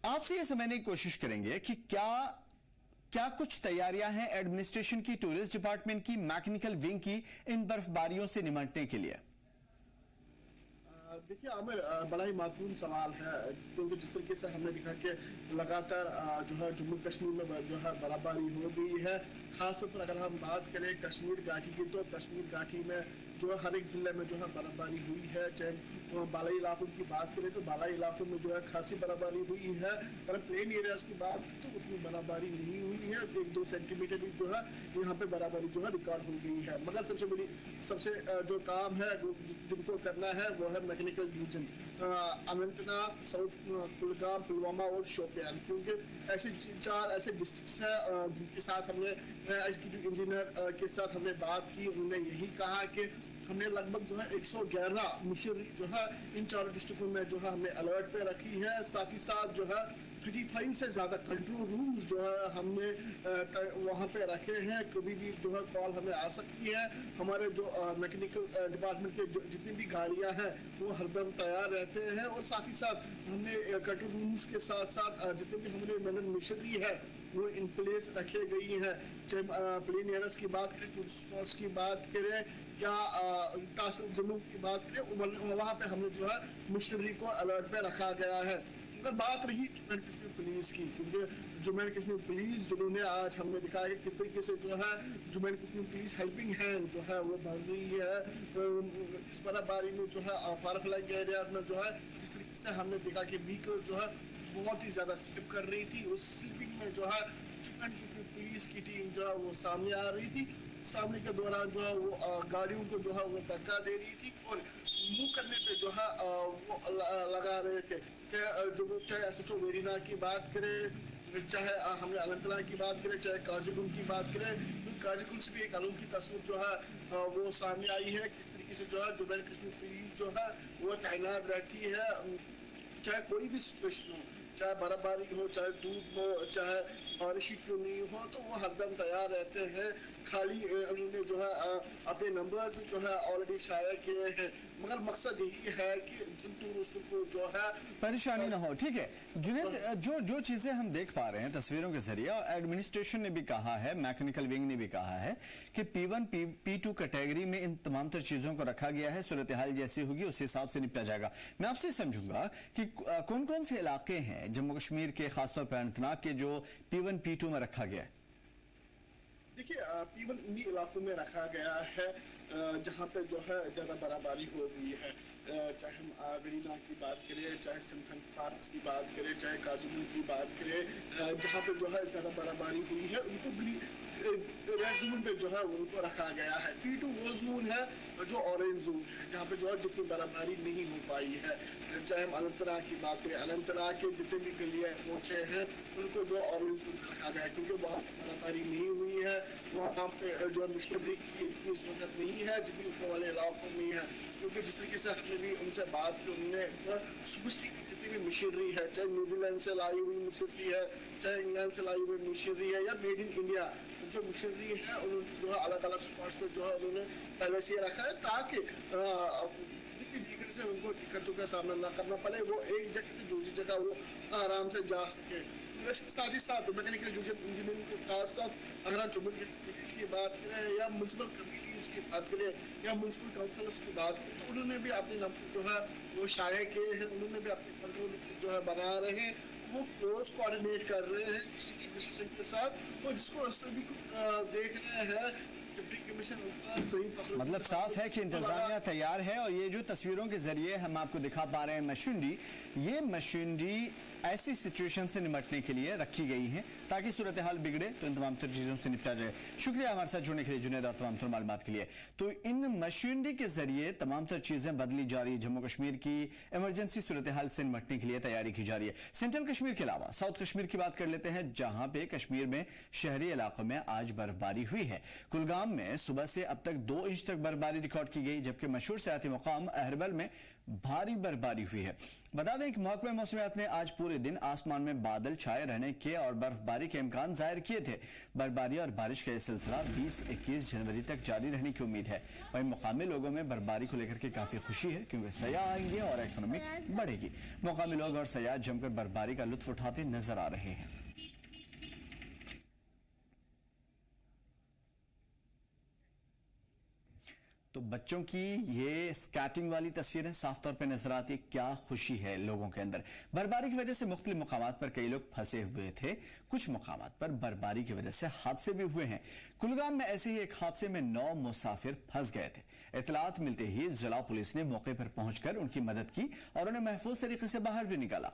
आपसे ये समझने की कोशिश करेंगे कि क्या कुछ तैयारियां हैं एडमिनिस्ट्रेशन की, टूरिस्ट डिपार्टमेंट की, मैकेनिकल विंग की इन बर्फबारियों से निपटने के लिए? देखिए आमिर, बड़ा ही महत्वपूर्ण सवाल है, क्योंकि जिस तरीके से हमने देखा कि लगातार जो है जम्मू कश्मीर में जो है बर्फबारी हो गई है। खासतौर पर अगर हम बात करें कश्मीर घाटी की, तो कश्मीर घाटी में जो है हर एक जिले में जो है बर्फबारी हुई है। चाहे बालाई इलाकों की बात करें तो बालाई इलाकों में जो है खासी बर्फबारी हुई है, पर प्लेन एरियाज की बात तो उतनी बर्फबारी नहीं हुई है। 1-2 सेंटीमीटर भी जो है यहाँ पे बर्फबारी जो है रिकॉर्ड हो गई है। मगर सबसे जो काम है जिनको करना है वो है mechanical division, Anantnag, south Kulgam, Pulwama और शोपियान, क्योंकि ऐसे 4 ऐसे डिस्ट्रिक्ट्स हैं जिनके साथ हमने एग्जीक्यूटिव इंजीनियर के साथ हमने बात की। उन्होंने यही कहा कि हमने लगभग जो है 111 मिशन जो है इन 4 डिस्ट्रिक्टों में जो है हमने अलर्ट पे रखी है। साथ ही साथ जो है 35 से ज़्यादा कंट्रोल रूम्स जो है हमने वहाँ पे रखे हैं। कभी भी जो है कॉल हमें आ सकती है। हमारे जो मैकेनिकल डिपार्टमेंट के जितनी भी गाड़ियाँ हैं वो हरदम तैयार रहते हैं। और साथ ही साथ हमने कंट्रोल रूम्स के साथ साथ जितने भी हमने मैनर मशीनरी है वो इन प्लेस रखे गई हैं। चाहे प्लेन एयर्स की बात करें, टूरिस्ट स्पॉट्स की बात करें या कासल जम्मू की बात करें, वहाँ पे हमने जो है मशीनरी को अलर्ट पे रखा गया है। अगर बात रही जम्मू एंड कश्मीर पुलिस की, क्योंकि जम्मू एंड कश्मीर पुलिस जिन्होंने आज हमने दिखाया कि किस तरीके से जो है Jammu and Kashmir police helping hand जो है वो बढ़ रही है। इस बर्फबारी में जो है फार फ्लैग एरियाज में जो है जिस तरीके से हमने देखा कि व्हीकल जो है बहुत ही ज्यादा स्लिप कर रही थी। उस स्लिपिंग में जो है जम्मू एंड कश्मीर पुलिस की टीम जो है वो सामने आ रही थी। सामने के दौरान जो है वो गाड़ियों को जो है वो धक्का दे रही थी और मूव करने पे जो है वो लगा रहे थे। चाहे SHO वेरीना की बात करें, चाहे हमने अनंतनाग की बात करें, चाहे काजीगुंड की बात करें, काजीगुंड से भी एक अलग की तस्वीर जो है वो सामने आई है। किस तरीके से जो है जम्मू एंड कश्मीर पुलिस जो है वो तैनात रहती है। चाहे कोई भी सिचुएशन हो, चाहे बर्फबारी हो, चाहे धूप हो, चाहे बारिश क्यों नहीं हो, तो वो हरदम तैयार रहते हैं। खाली उन्होंने जो है अपने नंबर्स भी जो है ऑलरेडी शाया किए हैं, मगर मकसद यही है कि जिन टूरिस्टों को जो है परेशानी ना हो। ठीक है जुनेद, जो चीजें हम देख पा रहे हैं तस्वीरों के जरिए, और एडमिनिस्ट्रेशन ने भी कहा है, मैकेनिकल विंग ने भी कहा है कि P1 P2 कैटेगरी में इन तमाम तर चीजों को रखा गया है। सूरत हाल जैसी होगी उस हिसाब से निपटा जाएगा। मैं आपसे समझूंगा कि कौन कौन से इलाके हैं जम्मू कश्मीर के, खासतौर पर अनंतनाग के, जो P1 P2 में रखा गया है? देखिए P1 उन्हीं इलाकों में रखा गया है जहाँ पे जो है ज्यादा बर्फबारी हो रही है। चाहे हम वेरीना की बात करें, चाहे सिंथन पार्क्स की बात करें, चाहे काजीगुंड की बात करें, जहाँ पे जो है ज्यादा बर्फबारी हुई है उनको रेड जोन पे जो है उनको रखा गया है। P2 वो जोन है जो ऑरेंज जोन है, जहाँ पे जो है जितनी बर्फबारी नहीं हो पाई है। चाहे हम अनंतनाग की बात करें, अनंतनाग के जितने भी गलियाँ पहुंचे हैं उनको जो ऑरेंज जोन पे रखा गया है, क्योंकि वहाँ बर्फबारी नहीं हुई है। वहाँ पे जो मशीनरी की इतनी जरूरत नहीं है जितनी ऊपर वाले इलाकों में है। क्योंकि जिस तरीके से हमने भी उनसे बात की, उन्होंने जितनी भी मशीनरी है, चाहे न्यूजीलैंड से लाई हुई मशीनरी है, चाहे इंग्लैंड से लाई हुई मशीनरी है, या मेड इन इंडिया जो मशीनरी है, उन्होंने जो है अलग अलग स्पॉट्स पे जो है उन्होंने पहले से रखा है, ताकि टिकट से उनको दिक्कतों का सामना ना करना पड़े। वो एक जगह से दूसरी जगह वो आराम से जा सके। इसके साथ ही साथ मैकेनिकल इंजीनियरिंग के साथ साथ अगर हम जम्मू कश्मीर की बात करें या म्यूनसिपल कम्युनिटीज की बात करें या म्यूनसिपल काउंसिल्स की बात करें, तो उन्होंने भी अपने नंबर जो है वो शाया किए हैं। उन्होंने भी अपने कंट्रोल जो है बना रहे हैं, वो क्लोज कोऑर्डिनेट कर रहे हैं डिस्ट्रिक्ट एडमिनिस्ट्रेशन के साथ, और जिसको असर भी कुछ देख रहे हैं। मतलब साफ है कि इंतजामिया तैयार है। और ये जो तस्वीरों के जरिए हम आपको दिखा पा रहे हैं मशीनरी, ये मशीनरी ऐसी सिचुएशन से निपटने के लिए रखी गई है ताकि सूरत हाल बिगड़े तो इन तमाम तर चीज़ों से निपटा जाए। शुक्रिया हमारे साथ जुड़ने के लिए जुनेद, और तमाम तर मालूमात के लिए। तो इन मशीनरी के जरिए तमाम तर चीज़ें बदली जा रही। जम्मू कश्मीर की इमरजेंसी सूरत हाल से निपटने के लिए तैयारी की जा रही है। सेंट्रल कश्मीर के अलावा साउथ कश्मीर की बात कर लेते हैं, जहां पे कश्मीर में शहरी इलाकों में आज बर्फबारी हुई है। कुलगाम में सुबह से अब तक 2 इंच तक बर्फबारी रिकॉर्ड की गई, जबकि मशहूर सियाती मुकाम अहरबल में भारी बर्फबारी हुई है। बता दें कि महकमा मौसमियात ने आज पूरे दिन आसमान में बादल छाए रहने के और बर्फबारी के इम्कान जाहिर किए थे। बर्फबारी और बारिश का यह सिलसिला 20-21 जनवरी तक जारी रहने की उम्मीद है। वहीं मुकामी लोगों में बर्फबारी को लेकर के काफी खुशी है, क्योंकि सयाह आएंगे और इकोनॉमी बढ़ेगी। मुकामी लोग और सयाह जमकर बर्फबारी का लुत्फ उठाते नजर आ रहे हैं। तो बच्चों की ये स्केटिंग वाली तस्वीरें साफ तौर पे नजर आती, क्या खुशी है लोगों के अंदर। बर्फबारी की वजह से मुख्तलिफ मकामात पर कई लोग फंसे हुए थे। कुछ मकामात पर बर्फबारी की वजह से हादसे भी हुए हैं। कुलगाम में ऐसे ही एक हादसे में 9 मुसाफिर फंस गए थे। इतलात मिलते ही जिला पुलिस ने मौके पर पहुंचकर उनकी मदद की और उन्हें महफूज तरीके से बाहर भी निकाला।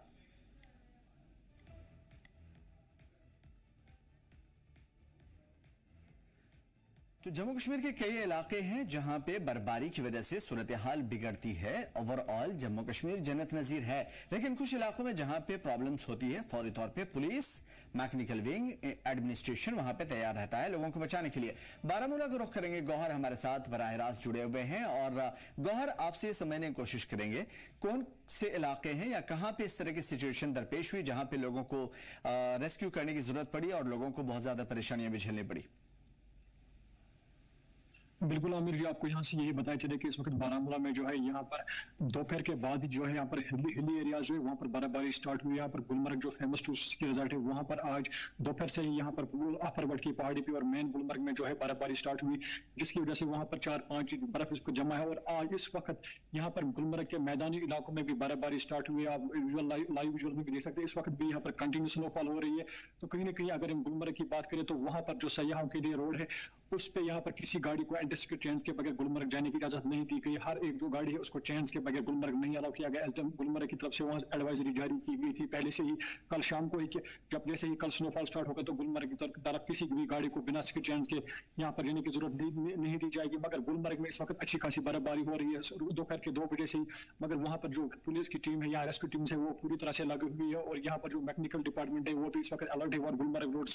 तो जम्मू कश्मीर के कई इलाके हैं जहां पे बर्फबारी की वजह से सूरत हाल बिगड़ती है। ओवरऑल जम्मू कश्मीर जन्नत नजीर है, लेकिन कुछ इलाकों में जहां पे प्रॉब्लम्स होती है फौरी तौर पे पुलिस, मैकेनिकल विंग, एडमिनिस्ट्रेशन वहां पे तैयार रहता है लोगों को बचाने के लिए। बारामूला को रुख करेंगे, गौहर हमारे साथ बराह रास्त जुड़े हुए हैं। और गौहर, आपसे समझने की कोशिश करेंगे कौन से इलाके हैं या कहां पे इस तरह की सिचुएशन दरपेश हुई जहां पे लोगों को रेस्क्यू करने की जरूरत पड़ी और लोगों को बहुत ज्यादा परेशानियां भी झेलनी पड़ी। बिल्कुल आमिर जी, आपको यहाँ से यही बताया चले कि इस वक्त बारामूला में जो है यहाँ पर दोपहर के बाद जो है यहाँ पर हिली एरियाज जो है वहाँ पर बर्फबारी स्टार्ट हुई। यहाँ पर गुलमर्ग जो फेमस टूरिस्ट की रिजल्ट है वहाँ पर आज दोपहर से ही यहाँ पर अपर की पहाड़ी पे और मेन गुलमर्ग में जो है बर्फबारी स्टार्ट हुई, जिसकी वजह से वहाँ पर 4-5 बर्फ इसको जमा है। और आज इस वक्त यहाँ पर गुलमर्ग के मैदानी इलाकों में भी बर्फबारी स्टार्ट हुई है। आप लाइव विजुअल में भी देख सकते हैं, इस वक्त भी यहाँ पर कंटिन्यू स्नोफॉल हो रही है। तो कहीं ना कहीं अगर हम गुलमर्ग की बात करें तो वहाँ पर जो सयाहों के लिए रोड है उस पे यहाँ पर किसी गाड़ी को एंटीसिपेट चेंज के बगैर गुलमर्ग जाने की इजाजत नहीं दी गई। हर एक जो गाड़ी है उसको चेंज के बगैर गुलमर्ग नहीं अलाउ किया गया। एसडीएम गुलमर्ग की तरफ से वहाँ एडवाइजरी जारी की गई थी पहले से ही, कल शाम को ही कि जब जैसे ही कल स्नोफॉल स्टार्ट होगा तो गुलमर्ग की तरफ किसी भी गाड़ी को बिना स्किट चेंज के यहाँ पर जाने की जरूरत नहीं दी जाएगी। मगर गुलमर्ग में इस वक्त अच्छी खासी बर्फबारी हो रही है दोपहर के 2 बजे से ही। मगर वहाँ पर जो पुलिस की टीम है या रेस्क्यू टीम है वो पूरी तरह से लगी हुई है और यहाँ पर जो मैकेनिकल डिपार्टमेंट है वो भी इस वक्त अलर्ट है और गुलमर्ग रोड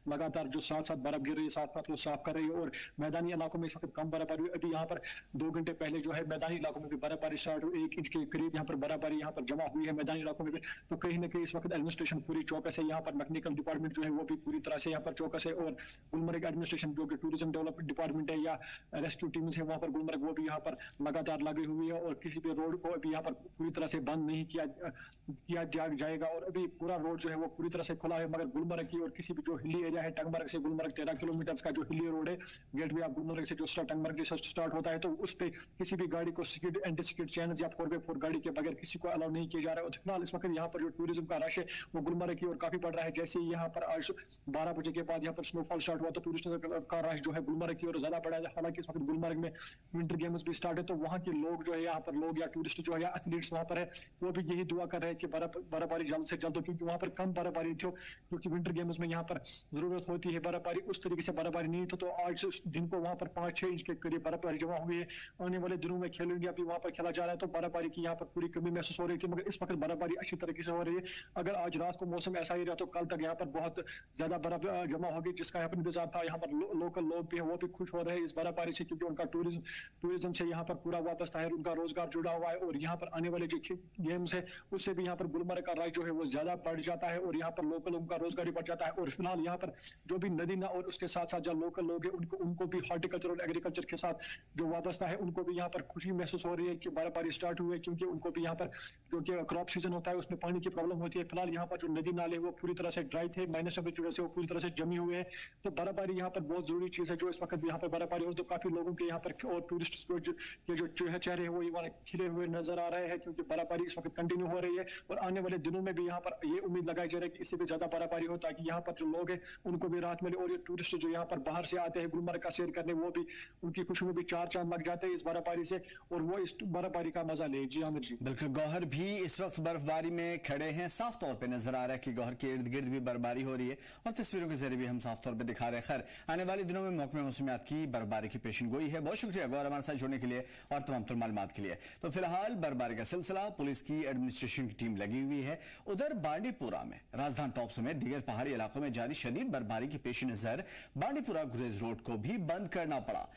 लगातार जो साथ बर्फ गिर रही है साथ वो साफ कर रही है। और मैदानी इलाकों में इस वक्त कम बर्फबारी। अभी यहाँ पर 2 घंटे पहले जो है मैदानी इलाकों में भी बर्फबारी स्टार्ट हुई, 1 इंच के करीब यहाँ पर बर्फबारी यहाँ पर जमा हुई है मैदानी इलाकों में भी। तो कहीं ना कहीं इस वक्त एडमिनिस्ट्रेशन पूरी चौकस है, यहाँ पर मैकेनिकल डिपार्टमेंट जो है वो भी पूरी तरह से यहाँ पर चौकस है। और गुलमर्ग एडमिनिस्ट्रेशन जो कि टूरिज्म डेवलपमेंट डिपार्टमेंट है या रेस्क्यू टीम है वहाँ पर गुलमर्ग वो भी यहाँ पर लगातार लगी हुई है और किसी भी रोड को अभी यहाँ पर पूरी तरह से बंद नहीं किया जाएगा। और अभी पूरा रोड जो है वो पूरी तरह से खुला है। मगर गुलमर्ग की और किसी भी जो हिली एरिया है टंगमर्ग से गुलमर्ग 13 किलोमीटर का जो हिली रोड है गेटवे ऑफ गुलमर्ग से जो टंगमर्ग से स्टार्ट होता है तो उस पे किसी भी गाड़ी को स्किड एंटी स्किड चैनल या 4x4 गाड़ी के बगैर किसी को अलाउ नहीं किया जा रहा है। फिलहाल इस वक्त यहाँ पर जो टूरिज्म का रश है वो गुलमर्ग की ओर काफी बढ़ रहा है। जैसे ही यहाँ पर आज 12 बजे के बाद यहाँ पर स्नोफॉल स्टार्ट हुआ तो टूरिस्ट का रश जो है गुलमर्ग की ओर ज्यादा बढ़ा है। हालांकि इस वक्त गुलमर्ग में विंटर गेम्स भी स्टार्ट है तो वहाँ के लोग जो है यहाँ पर लोग या टूरिस्ट जो है या एथलीट्स वहाँ पर है वो भी यही दुआ कर रहे हैं कि बर्फबारी जल्द से जल्द हो, क्योंकि वहाँ पर कम बर्फबारी थी क्योंकि विंटर गेम्स में यहाँ पर जरूरत होती है बर्फबारी, उस तरीके से बर्फबारी नहीं थी। तो आज दिन को वहाँ पर 5-6 इंच के करीब बर्फबारी जमा हुई है। आने वाले दिनों में खेलो इंडिया भी वहाँ पर खेला जा रहा है तो बर्फबारी की यहाँ पर पूरी कमी महसूस हो रही थी, मगर इस वक्त बर्फबारी अच्छी तरीके से हो रही है। अगर आज रात को मौसम ऐसा ही रहा तो कल तक यहाँ पर बहुत ज्यादा बर्फ जमा होगी, जिसका यहाँ पर इंतजाम था। यहाँ पर लोकल लोग भी है वो भी खुश हो रहे हैं इस बर्फबारी से, क्योंकि उनका टूरिज्म से यहाँ पर पूरा वापस है, उनका रोजगार जुड़ा हुआ है। और यहाँ पर आने वाले जो गेम्स है उससे भी यहाँ पर गुलमर्ग का राय जो है वो ज्यादा बढ़ जाता है और यहाँ पर लोकल लोगों का रोजगार भी बढ़ जाता है। और फिलहाल यहाँ पर जो भी नदी ना और उसके साथ साथ जो लोकल लोग हैं उनको भी हॉर्टिकल्चर और एग्रीकल्चर के साथ जो वाबस्ता है उनको भी यहाँ पर खुशी महसूस हो रही है कि बर्फबारी स्टार्ट हुई है, क्योंकि उनको भी यहाँ पर जो कि क्रॉप सीजन होता है उसमें पानी की प्रॉब्लम होती है। फिलहाल यहाँ पर जो नदी नाले वो पूरी तरह से ड्राई थे, माइनस की वजह से वो पूरी तरह से जमी हुए हैं। तो बर्फबारी यहाँ पर बहुत जरूरी चीज है जो इस वक्त भी यहाँ पर बर्फबारी हो तो काफी लोगों के यहाँ पर और टूरिस्ट के जो चेहरे हैं वो यहाँ खिले हुए नजर आ रहे हैं, क्योंकि बर्फबारी इस वक्त कंटिन्यू हो रही है। और आने वाले दिनों में भी यहाँ पर ये उम्मीद लगाई जा रही है कि इससे भी ज्यादा बर्फबारी हो ताकि यहाँ पर जो लोग हैं उनको भी राहत मिले और ये टूरिस्ट जो यहाँ पर बाहर से आते हैं गुलमर्ग का सैर करने वो भी उनकी खुशी में भी 4 चांद लग जाते हैं इस बर्फबारी से और वो इस बर्फबारी का मजा ले। जी आमिर जी, बिल्कुल। गौहर भी इस वक्त बर्फबारी में खड़े हैं, साफ तौर पे नजर आ रहा है कि गौहर के इर्द गिर्द भी बर्फबारी हो रही है और तस्वीरों के जरिए भी हम साफ तौर पे दिखा रहे हैं। खैर आने वाले दिनों में महकमे मौसमियात की बर्फबारी की पेशन गोई है। बहुत शुक्रिया गौहर हमारे साथ जुड़ने के लिए और तमाम मालूमात के लिए। तो फिलहाल बर्फबारी का सिलसिला, पुलिस की एडमिनिस्ट्रेशन की टीम लगी हुई है। उधर बांडीपुरा में राजधानी टॉप समेत दीगर पहाड़ी इलाकों में जारी शदीद बर्फबारी की पेश नजर बांडीपुरा गुरेज रोड को भी बंद करना पड़ा।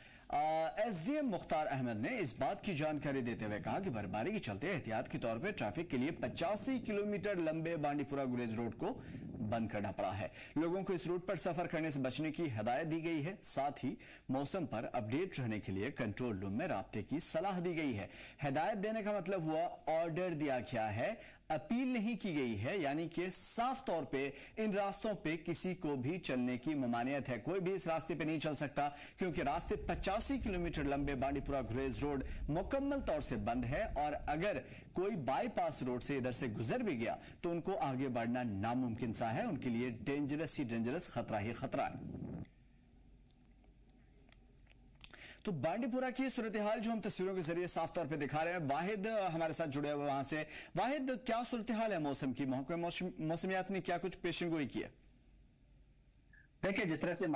एसडीएम मुख्तार अहमद ने इस बात की जानकारी देते हुए कहा कि बर्फबारी के चलते एहतियात के तौर पर ट्रैफिक के लिए 85 किलोमीटर लंबे बांडीपुरा गुरेज रोड को बंद करना पड़ा है। लोगों को इस रूट पर सफर करने से बचने की हिदायत दी गई है। साथ ही मौसम पर अपडेट रहने के लिए कंट्रोल रूम में राब्ते की सलाह दी गई है। हिदायत देने का मतलब हुआ ऑर्डर दिया गया है, अपील नहीं की गई है, यानी कि साफ तौर पे इन रास्तों पे किसी को भी चलने की ममानियत है। कोई भी इस रास्ते पे नहीं चल सकता क्योंकि रास्ते 85 किलोमीटर लंबे बांडीपुरा गुरेज रोड मुकम्मल तौर से बंद है और अगर कोई बाईपास रोड से इधर से गुजर भी गया तो उनको आगे बढ़ना नामुमकिन सा है। उनके लिए डेंजरस ही डेंजरस, खतरा ही खतरा है। तो बांडीपुरा की सूरत हाल जो हम तस्वीरों के जरिए साफ तौर पे दिखा रहे हैं, वाहिद हमारे साथ जुड़े हुए वहां से। वाहिद, क्या सूरत हाल है मौसम की? मौसमियात ने क्या कुछ पेशेंगोई की है? देखिए, जिस तरह से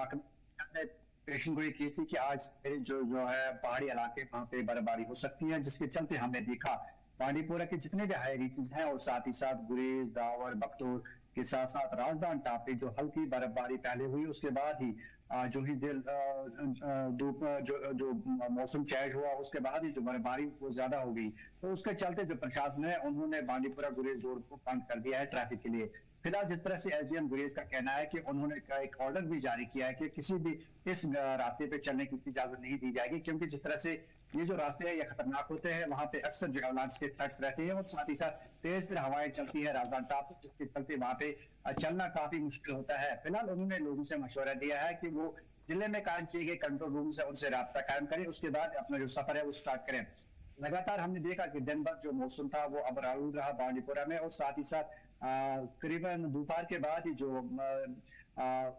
पेशन गोई की थी कि आज जो है पहाड़ी इलाके वहाँ पे बर्फबारी हो सकती है, जिसके चलते हमने देखा बांडीपुरा के जितने भी हाई रीचेस हैं और साथ ही साथ गुरेज, दावर, बख्तूर के साथ साथ राजदान टाप पे जो हल्की बर्फबारी पहले हुई, उसके बाद ही जो ही धूप जो मौसम चेंज हुआ, उसके बाद ही जो बर्फबारी वो ज्यादा हो गई। तो उसके चलते जो प्रशासन है उन्होंने बांडीपुरा गुरेज रोड को बंद कर दिया है ट्रैफिक के लिए। फिलहाल जिस तरह से एसडीएम गुरेज का कहना है कि उन्होंने एक ऑर्डर भी जारी किया है कि किसी भी इस रास्ते पे चलने की इजाजत नहीं दी जाएगी, क्योंकि जिस तरह से ये जो रास्ते हैं ये खतरनाक होते हैं, वहाँ पे अक्सर जो एवलांच के थ्रेट्स रहते हैं और साथ ही साथ तेज हवाएं चलती है राजधानी टाप, जिसके चलते वहाँ पे चलना काफी मुश्किल होता है। फिलहाल उन्होंने लोगों से मशवरा दिया है कि वो जिले में कायम किए गए कंट्रोल रूम से उनसे राब्ता कायम करें, उसके बाद अपना जो सफर है वो स्टार्ट करें। लगातार हमने देखा कि दिन भर जो मौसम था वो अब आलूद रहा बांडीपुरा में, और साथ ही साथ करीबन दोपहर के बाद ही जो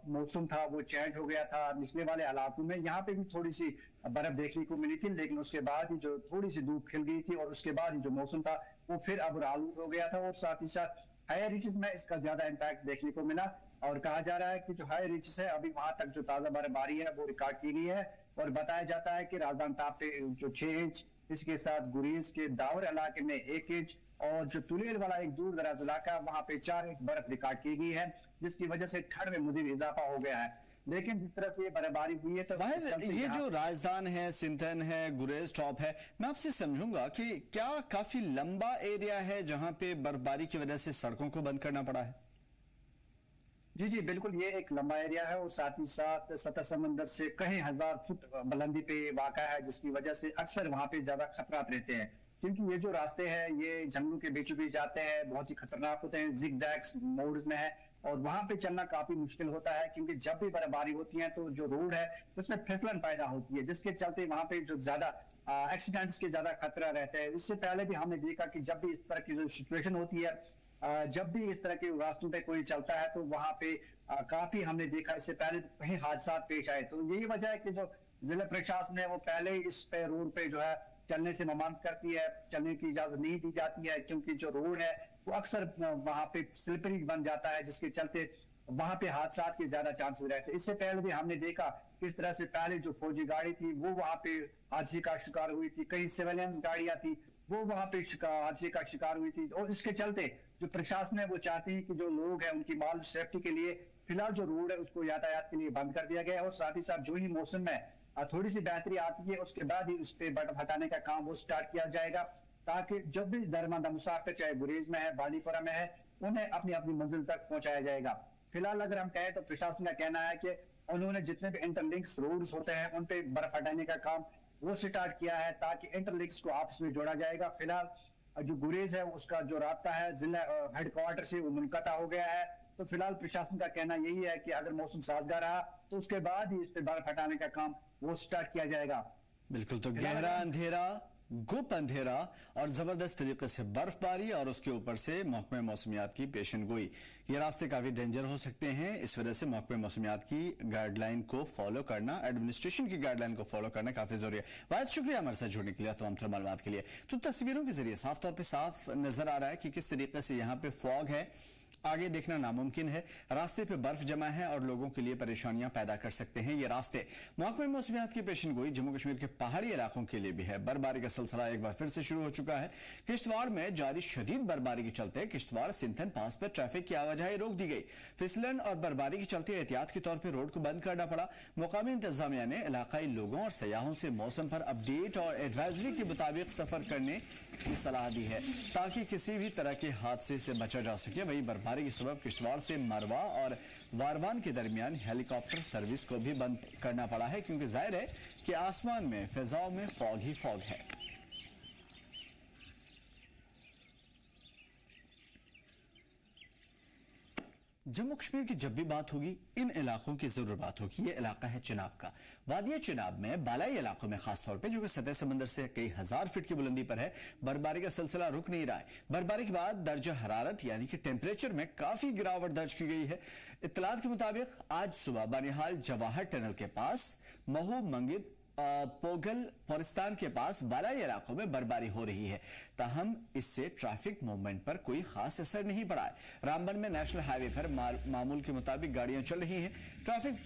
मौसम था वो चेंज हो गया था निचले वाले इलाकों में। यहाँ पे भी थोड़ी सी बर्फ देखने को मिली थी, लेकिन उसके बाद ही जो थोड़ी सी धूप खिल गई थी और उसके बाद ही जो मौसम था वो फिर अब आलूद हो गया था। और साथ ही साथ हाई रीचेस में इसका ज्यादा इम्पैक्ट देखने को मिला, और कहा जा रहा है कि जो हाई रीचेस है अभी वहां तक जो ताजा बर्फबारी है वो रिकॉर्ड की गई है, और बताया जाता है कि राजधानी टाप पे जो 6 इंच, इसके साथ गुरेज के दावर इलाके में 1 इंच, और जो तुलेर वाला एक दूर दराज इलाका वहां पे 4 इंच बर्फ रिकॉर्ड की गई है, जिसकी वजह से ठंड में मजीद इजाफा हो गया है। लेकिन जिस तरह से ये बर्फबारी हुई है तो ये जो राजधान है, सिंथन है, गुरेज टॉप है, मैं आपसे समझूंगा कि क्या काफी लंबा एरिया है जहां पे बर्फबारी की वजह से सड़कों को बंद करना पड़ा है? जी जी बिल्कुल, ये एक लंबा एरिया है और साथ ही साथ सतह समंदर से कई हजार फुट बुलंदी पे वाक़ा है, जिसकी वजह से अक्सर वहां पे ज्यादा खतरात रहते हैं, क्योंकि ये जो रास्ते हैं ये जंगलों के बीचों बीच जाते हैं, बहुत ही खतरनाक होते हैं, जिगजैग्स मोड्स में है, और वहां पे चलना काफी मुश्किल होता है, क्योंकि जब भी बर्फबारी होती है तो जो रोड है उसमें फिसलन पैदा होती है, जिसके चलते वहां पे जो ज्यादा एक्सीडेंट्स के ज्यादा खतरा रहता है। इससे पहले भी हमने देखा कि जब भी इस तरह की जो सिचुएशन होती है, जब भी इस तरह के रास्तों पे कोई चलता है तो वहां पे काफी हमने देखा इससे पहले कहीं हादसा पेश आए। तो यही वजह है कि जो जिला प्रशासन है वो पहले ही इस पे रोड पे जो है चलने से ममानत करती है, चलने की इजाजत नहीं दी जाती है, क्योंकि जो रोड है वो अक्सर वहां पे स्लिपरी बन जाता है, जिसके चलते वहां पे हादसा के ज्यादा चांसेस रहते हैं। इससे पहले भी हमने देखा किस तरह से पहले जो फौजी गाड़ी थी वो वहां पे हादसे का शिकार हुई थी, कई सिविलियंस गाड़ियां थी वो वहां पे हादसे का शिकार हुई थी, और इसके चलते जो प्रशासन है वो चाहती है कि जो लोग हैं उनकी माल सेफ्टी के लिए फिलहाल जो रोड है उसको यातायात के लिए बंद कर दिया गया है, और साथ ही साथ जो ही मौसम में थोड़ी सी बेहतरी आती है उसके बाद ही उस पे बर्फ हटाने का काम वो स्टार्ट किया जाएगा, ताकि जब भी दरमंदा मुसाफिर चाहे गुरेज में है, बांडीपुरा में है, उन्हें अपनी अपनी मंजिल तक पहुंचाया जाएगा। फिलहाल अगर हम कहें तो प्रशासन का कहना है कि उन्होंने जितने भी इंटरलिंक्स रोड्स होते हैं उन पे बर्फ हटाने का काम वो स्टार्ट किया है, ताकि इंटरलिंक्स को आपस में जोड़ा जाएगा। फिलहाल जो गुरेज है उसका जो रास्ता है जिला हेडक्वार्टर से वो मुनक़ता हो गया है, तो फिलहाल प्रशासन का कहना यही है कि अगर मौसम साजगार रहा तो उसके बाद ही इस पे बर्फ हटाने का काम वो स्टार्ट किया जाएगा। बिल्कुल, तो गहरा अंधेरा, गुप अंधेरा और जबरदस्त तरीके से बर्फबारी और उसके ऊपर से महकमे मौसमियात की पेशन गोई, ये रास्ते काफी डेंजर हो सकते हैं। इस वजह से महकमे मौसमियात की गाइडलाइन को फॉलो करना, एडमिनिस्ट्रेशन की गाइडलाइन को फॉलो करना काफी जरूरी है। बहुत शुक्रिया हमारे साथ जुड़ने के लिए, तमाम तरह मालूमात के लिए। तो तस्वीरों के जरिए साफ तौर पर साफ नजर आ रहा है कि किस तरीके से यहाँ पे फॉग है, आगे देखना नामुमकिन है, रास्ते पे बर्फ जमा है और लोगों के लिए परेशानियां पैदा कर सकते हैं ये रास्ते। महकमे मौसमियात की पेशन गोई जम्मू कश्मीर के पहाड़ी इलाकों के लिए भी है। बर्फबारी का सिलसिला एक बार फिर से शुरू हो चुका है। किश्तवाड़ में जारी शदीद बर्फबारी के चलते किश्तवाड़ सिंथन पास पर ट्रैफिक की आवाजाही रोक दी गई। फिसलन और बर्फबारी के चलते एहतियात के तौर पर रोड को बंद करना पड़ा। मुकामी इंतजामिया ने इलाकाई लोगों और सयाहों से मौसम पर अपडेट और एडवाइजरी के मुताबिक सफर करने की सलाह दी है, ताकि किसी भी तरह के हादसे से बचा जा सके। वहीं बर्फबारी के सबब किश्तवाड़ से मरवा और वारवान के दरमियान हेलीकॉप्टर सर्विस को भी बंद करना पड़ा है, क्योंकि जाहिर है कि आसमान में फिजाओं में फॉग ही फॉग है। जम्मू कश्मीर की जब भी बात होगी इन इलाकों की जरूर बात होगी। ये इलाका है चिनाब का। वादिया चिनाब में बालाई इलाकों में खासतौर पे, जो कि सतह समंदर से कई हजार फीट की बुलंदी पर है, बर्फबारी का सिलसिला रुक नहीं रहा है। बर्फबारी के बाद दर्जा हरारत यानी कि टेम्परेचर में काफी गिरावट दर्ज की गई है। इत्तलात के मुताबिक आज सुबह बनिहाल जवाहर टनल के पास महू मंगिद पोगल पोरिस्तान के पास बालाई इलाकों में बर्फबारी हो रही है, ताहम इससे ट्रैफिक मूवमेंट पर कोई खास असर नहीं पड़ा है। रामबन में नेशनल हाईवे पर मामूल के मुताबिक गाड़ियां चल रही हैं। ट्रैफिक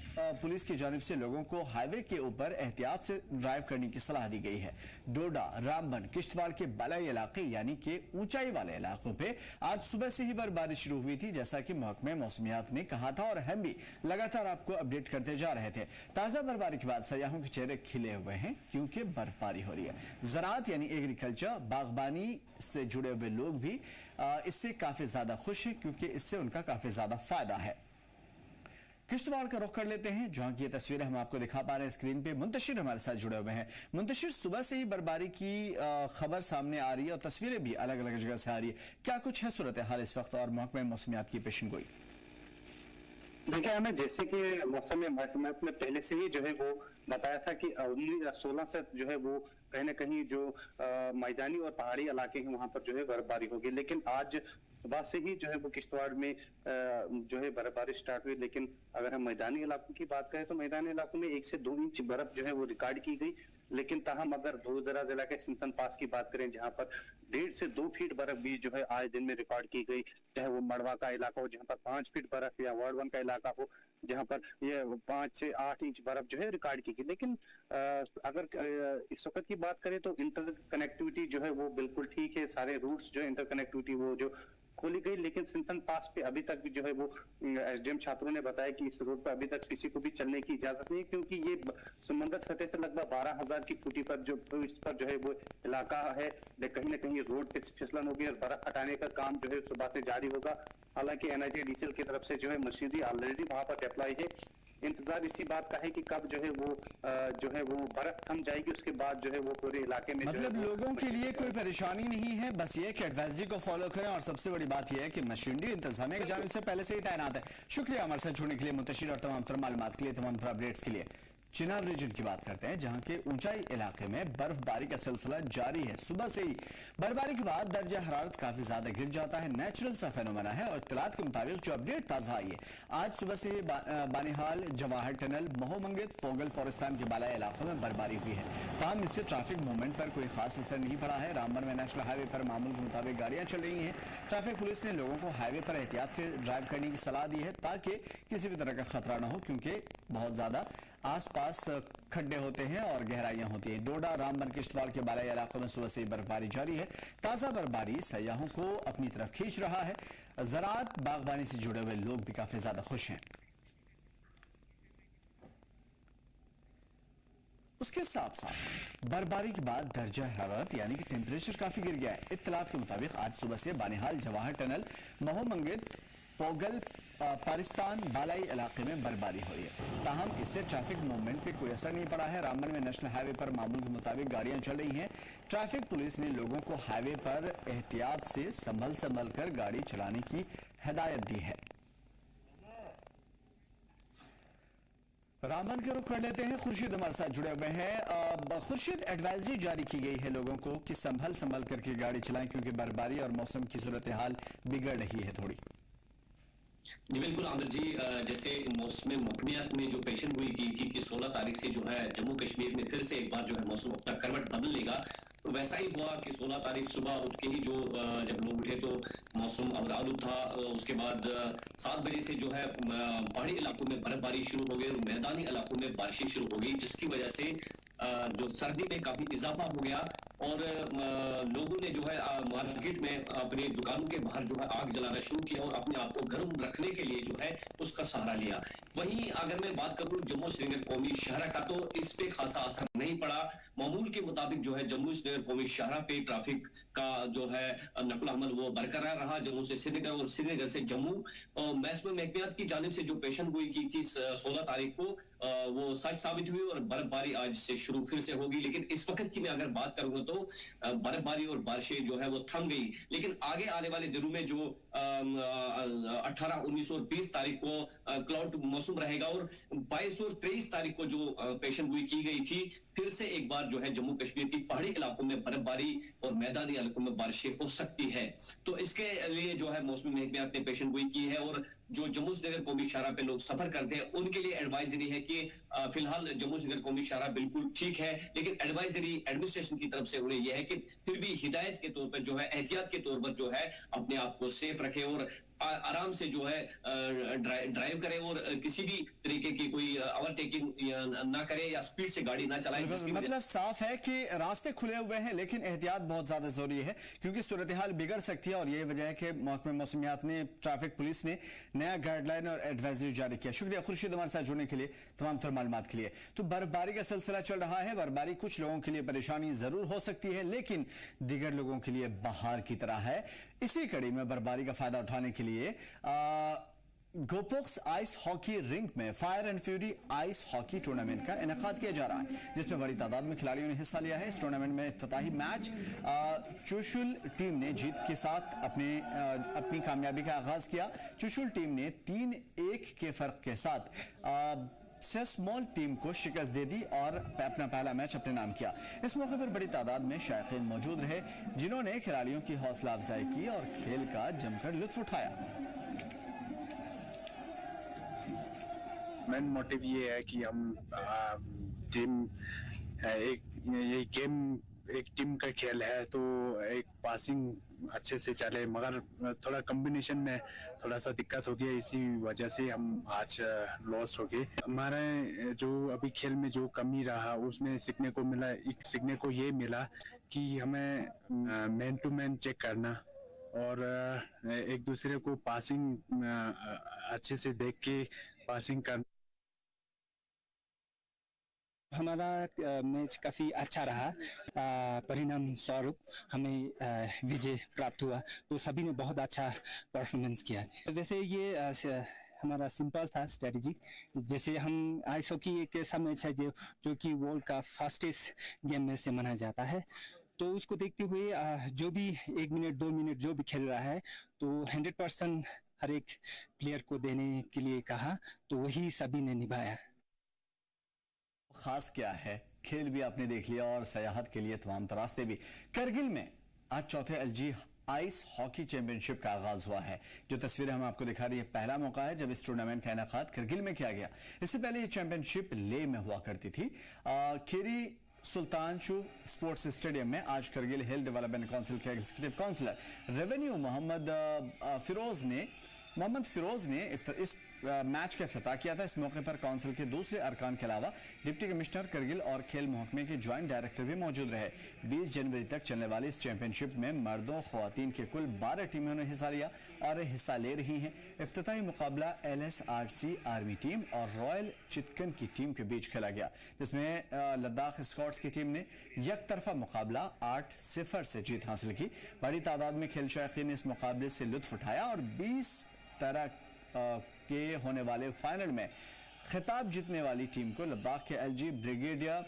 पुलिस की जानिब से लोगों को हाईवे के ऊपर एहतियात से ड्राइव करने की सलाह दी गई है। डोडा, रामबन, किश्तवाड़ के बालाई इलाके यानी कि ऊंचाई वाले इलाकों पे आज सुबह से ही बर्फबारी शुरू हुई थी, जैसा कि महकमे मौसमियात ने कहा था और हम भी लगातार आपको अपडेट करते जा रहे थे। ताजा बर्फबारी के बाद सयाहों के चेहरे खिले हुए हैं क्योंकि बर्फबारी हो रही है। ज़राअत यानी एग्रीकल्चर, बागबानी से जुड़े हुए लोग भी इससे काफी ज्यादा खुश हैं क्योंकि इससे उनका काफी ज्यादा फायदा है। किश्तवाड़ का रुख कर लेते हैं, जहां की ये तस्वीरें हम आपको दिखा पा रहे हैं स्क्रीन पे। मुंतशिर हमारे साथ जुड़े हुए हैं। मुंतशिर, सुबह से ही बर्फबारी की खबर सामने आ रही है और तस्वीरें भी अलग अलग जगह से आ रही है, क्या कुछ है सूरत हाल इस वक्त और महकमे मौसमियात की पेशन गोई? देखिए, हमें जैसे कि मौसम महकमा ने पहले से ही जो है वो बताया था कि 16 से जो है वो कहीं ना कहीं जो मैदानी और पहाड़ी इलाके हैं वहां पर जो है बर्फबारी होगी, लेकिन आज सुबह से ही जो है वो किश्तवाड़ में जो है बर्फबारी स्टार्ट हुई। लेकिन अगर हम मैदानी इलाकों की बात करें तो मैदानी इलाकों में 1 से 2 इंच बर्फ जो है वो रिकॉर्ड की गई, लेकिन ताहम अगर दूर दराज इलाके सिंथन पास की बात करें जहां पर 1.5 से 2 फीट बर्फ भी जो है आज दिन में रिकॉर्ड की गई, चाहे वो मड़वा का इलाका हो जहां पर 5 फीट बर्फ या वार्ड 1 का इलाका हो जहां पर ये 5 से 8 इंच बर्फ जो है रिकॉर्ड की गई। लेकिन अगर इस वक्त की बात करें तो इंटर कनेक्टिविटी जो है वो बिल्कुल ठीक है, सारे रूट्स जो इंटर कनेक्टिविटी वो जो खोली गई, लेकिन सिंथन पास पे अभी तक भी जो है वो एसडीएम छात्रों ने बताया कि इस रोड पर अभी तक किसी को भी चलने की इजाजत नहीं है क्योंकि ये समंदर सतह से लगभग 12,000 की फुटी पर जो इस पर जो है वो इलाका है, कहीं ना कहीं रोड पे फिसलन होगी और बर्फ हटाने का काम जो है सुबह से जारी होगा। हालांकि NITDCL की तरफ से जो है मशीनरी ऑलरेडी वहां पर डिप्लॉय है। इंतजार इसी बात का है कि कब जो है वो बर्फ थम जाएगी, उसके बाद जो है वो पूरे इलाके में मतलब लोगों के लिए कोई परेशानी नहीं है, बस ये कि एडवाइजरी को फॉलो करें और सबसे बड़ी बात यह है कि मशीनरी इंतजामिया की जानिब से पहले से ही तैनात है। शुक्रिया हमारे साथ जुड़ने के लिए मुंतशिर और तमाम मालूमात के लिए, तमाम अपडेट्स के लिए। चिनाब रीजन की बात करते हैं जहां के ऊंचाई इलाके में बर्फबारी का सिलसिला जारी है। सुबह से ही बर्फबारी के बाद दर्जा हरारत काफी ज्यादा गिर जाता है, नेचुरल सा फेनोमेना है और इत्तलात के मुताबिक जो अपडेट ताजा आई है, आज सुबह से ही बानिहाल, जवाहर टनल, मोहमंगित, पोगल पोरिस्तान के बालाई इलाकों में बर्फबारी हुई है। ताहम इससे ट्रैफिक मूवमेंट पर कोई खास असर नहीं पड़ा है। रामबन में नेशनल हाईवे पर मामूल के मुताबिक गाड़ियां चल रही हैं। ट्रैफिक पुलिस ने लोगों को हाईवे पर एहतियात से ड्राइव करने की सलाह दी है ताकि किसी भी तरह का खतरा न हो क्योंकि बहुत ज्यादा आसपास खड्डे होते हैं और गहराइयां होती हैं। डोडा, रामबन, किश्तवाड़ के बालाई इलाकों में सुबह से बर्फबारी जारी है। ताजा बर्फबारी सयाहों को अपनी तरफ खींच रहा है। ज़राअत, बागबानी से जुड़े हुए लोग भी काफी ज्यादा खुश हैं। उसके साथ साथ बर्फबारी के बाद दर्जा हरारत यानी कि टेम्परेचर काफी गिर गया है। इत्तलात के मुताबिक आज सुबह से बानिहाल, जवाहर टनल, मोहमंगित, पोगल पाकिस्तान बालाई इलाके में बर्फबारी हो रही है। ताहम इससे ट्रैफिक मूवमेंट पे कोई असर नहीं पड़ा है। रामबन में नेशनल हाईवे पर मामूल के मुताबिक गाड़ियां चल रही हैं। ट्रैफिक पुलिस ने लोगों को हाईवे पर एहतियात से संभल कर गाड़ी चलाने की हिदायत दी है। रामबन के रुख कर लेते हैं, खुर्शीद हमारे साथ जुड़े हुए हैं। खुर्शीद, एडवाइजरी जारी की गई है लोगों को कि संभल करके गाड़ी चलाएं क्योंकि बर्फबारी और मौसम की सूरत हाल बिगड़ रही है थोड़ी। जी बिल्कुल आमिर जी, जैसे मौसम महकमियात में जो पेशन गोई की थी कि 16 तारीख से जो है जम्मू कश्मीर में फिर से एक बार जो है मौसम अपना करवट बदल लेगा, तो वैसा ही हुआ कि 16 तारीख सुबह उठ के ही जो जब लोग उठे तो मौसम अबरालू था। उसके बाद 7 बजे से जो है पहाड़ी इलाकों में बर्फबारी शुरू हो गई और मैदानी इलाकों में बारिशें शुरू हो गई, जिसकी वजह से जो सर्दी में काफी इजाफा हो गया और लोगों ने जो है मार्केट में अपनी दुकानों के बाहर जो है आग जलाना शुरू किया और अपने आप को गर्म रखने के लिए जो है उसका सहारा लिया। वहीं अगर मैं बात करूं जम्मू श्रीनगर कौमी शहरा का, तो इस पे खासा असर नहीं पड़ा। मामूल के मुताबिक जो है जम्मू श्रीनगर कौमी शहरा पे ट्रैफिक का जो है नकल अमल वो बरकरार रहा, जम्मू से श्रीनगर और श्रीनगर से जम्मू। मौसम महकमियात की जानिब से जो पेशन गोई की थी 16 तारीख को वो सच साबित हुई और बर्फबारी आज से शुरू फिर से होगी। लेकिन इस वक्त की मैं अगर बात करूंगा तो बर्फबारी और बारिशें जो है वो थम गई, लेकिन आगे आने वाले दिनों में जो 18, 19 और 20 तारीख को क्लाउड मौसम रहेगा और 22 और 23 तारीख को जो पेशन गोई की गई थी फिर से एक बार जो है जम्मू कश्मीर की पहाड़ी इलाकों में बर्फबारी और मैदानी इलाकों में बारिशें हो सकती है। तो इसके लिए जो है मौसमी महकमियात ने पेशन गोई की है और जो जम्मू श्रीनगर कौमी शहरा पे लोग सफर करते हैं उनके लिए एडवाइजरी है कि फिलहाल जम्मू श्रीनगर कौमी शहरा बिल्कुल ठीक ठीक है, लेकिन एडवाइजरी एडमिनिस्ट्रेशन की तरफ से उन्हें यह है कि फिर भी हिदायत के तौर पर जो है, एहतियात के तौर पर जो है अपने आप को सेफ रखे और आराम से जो है ड्राइव करे और किसी भी तरीके की कोई ओवरटेकिंग ना करे या स्पीड से गाड़ी ना चलाए। मतलब साफ है कि रास्ते खुले हुए हैं, लेकिन एहतियात बहुत ज्यादा जरूरी है क्योंकि सूरत हाल बिगड़ सकती है और यही वजह है कि महकमे मौसमियात ने, ट्रैफिक पुलिस ने नया गाइडलाइन और एडवाइजरी जारी किया। शुक्रिया खुर्शीद हमारे साथ जुड़ने के लिए, तमाम तर मालूमात के लिए। तो बर्फबारी का सिलसिला चल रहा है। बर्फबारी कुछ लोगों के लिए परेशानी जरूर हो सकती है, लेकिन दीगर लोगों के लिए बहार की तरह है। इसी कड़ी में बर्फबारी का फायदा उठाने के लिए गोपोक्स आइस हॉकी रिंक में fire and fury ice hockey tournament का इनेकाद किया जा रहा है, जिसमें बड़ी तादाद में खिलाड़ियों ने हिस्सा लिया है। इस टूर्नामेंट में इफ्तिताही मैच चुशुल टीम ने जीत के साथ अपनी कामयाबी का आगाज किया। चुशुल टीम ने 3-1 के फर्क के साथ सेस्मॉल टीम को शिकस्त दे दी और अपना पहला मैच अपने नाम किया। इस मौके पर बड़ी तादाद में शायकीन मौजूद रहे, जिन्होंने खिलाड़ियों की हौसला अफजाई की और खेल का जमकर लुत्फ उठाया। मेन मोटिव ये है कि हम टीम ये गेम एक टीम का खेल है, तो एक पासिंग अच्छे से चले, मगर थोड़ा कॉम्बिनेशन में थोड़ा सा दिक्कत हो गया, इसी वजह से हम आज लॉस हो गए। हमारे जो अभी खेल में जो कमी रहा उसमें सीखने को मिला, सीखने को ये मिला कि हमें मैन टू मैन चेक करना और एक दूसरे को पासिंग अच्छे से देख के पासिंग करना। हमारा मैच काफ़ी अच्छा रहा, परिणाम स्वरूप हमें विजय प्राप्त हुआ, तो सभी ने बहुत अच्छा परफॉर्मेंस किया। वैसे ये हमारा सिंपल था स्ट्रेटजी, जैसे हम आइस हॉकी एक ऐसा मैच है जो कि वर्ल्ड का फास्टेस्ट गेम में से माना जाता है, तो उसको देखते हुए जो भी 1 मिनट 2 मिनट जो भी खेल रहा है तो 100% हर एक प्लेयर को देने के लिए कहा, तो वही सभी ने निभाया। खास क्या है, खेल भी आपने देख लिया और सयाहत के लिए तमाम रास्ते भी। करगिल में आज चौथे एलजी आइस हॉकी चैंपियनशिप का आगाज हुआ है। जो तस्वीरें हम आपको दिखा रही है, पहला मौका है जब इस टूर्नामेंट का इनेकाद करगिल में किया गया। इससे पहले ये चैंपियनशिप ले में हुआ करती थी। खेरी सुल्तान शू स्पोर्ट्स स्टेडियम में आज करगिल हिल डेवलपमेंट काउंसिल के executive councillor revenue Mohammad Firoz ने इस मैच का इफ्तिताह किया था। इस मौके पर काउंसिल के दूसरे अरकान के अलावा डिप्टी कमिश्नर करगिल और खेल महकमे के ज्वाइंट डायरेक्टर भी मौजूद रहे। 20 जनवरी तक चलने वाली इस चैंपियनशिप में मर्दों ख्वातीन के कुल 12 टीमों ने हिस्सा लिया और हिस्सा ले रही हैं। इफ्तिताही मुकाबला LSRC आर्मी टीम और रॉयल चितकन की टीम के बीच खेला गया, जिसमें लद्दाख स्कॉट्स की टीम ने एक तरफा मुकाबला 8-0 से जीत हासिल की। बड़ी तादाद में खेल शौकीन ने इस मुकाबले से लुत्फ उठाया और 20 तरह के होने वाले फाइनल में खिताब जीतने वाली टीम को लद्दाख के LG ब्रिगेडियर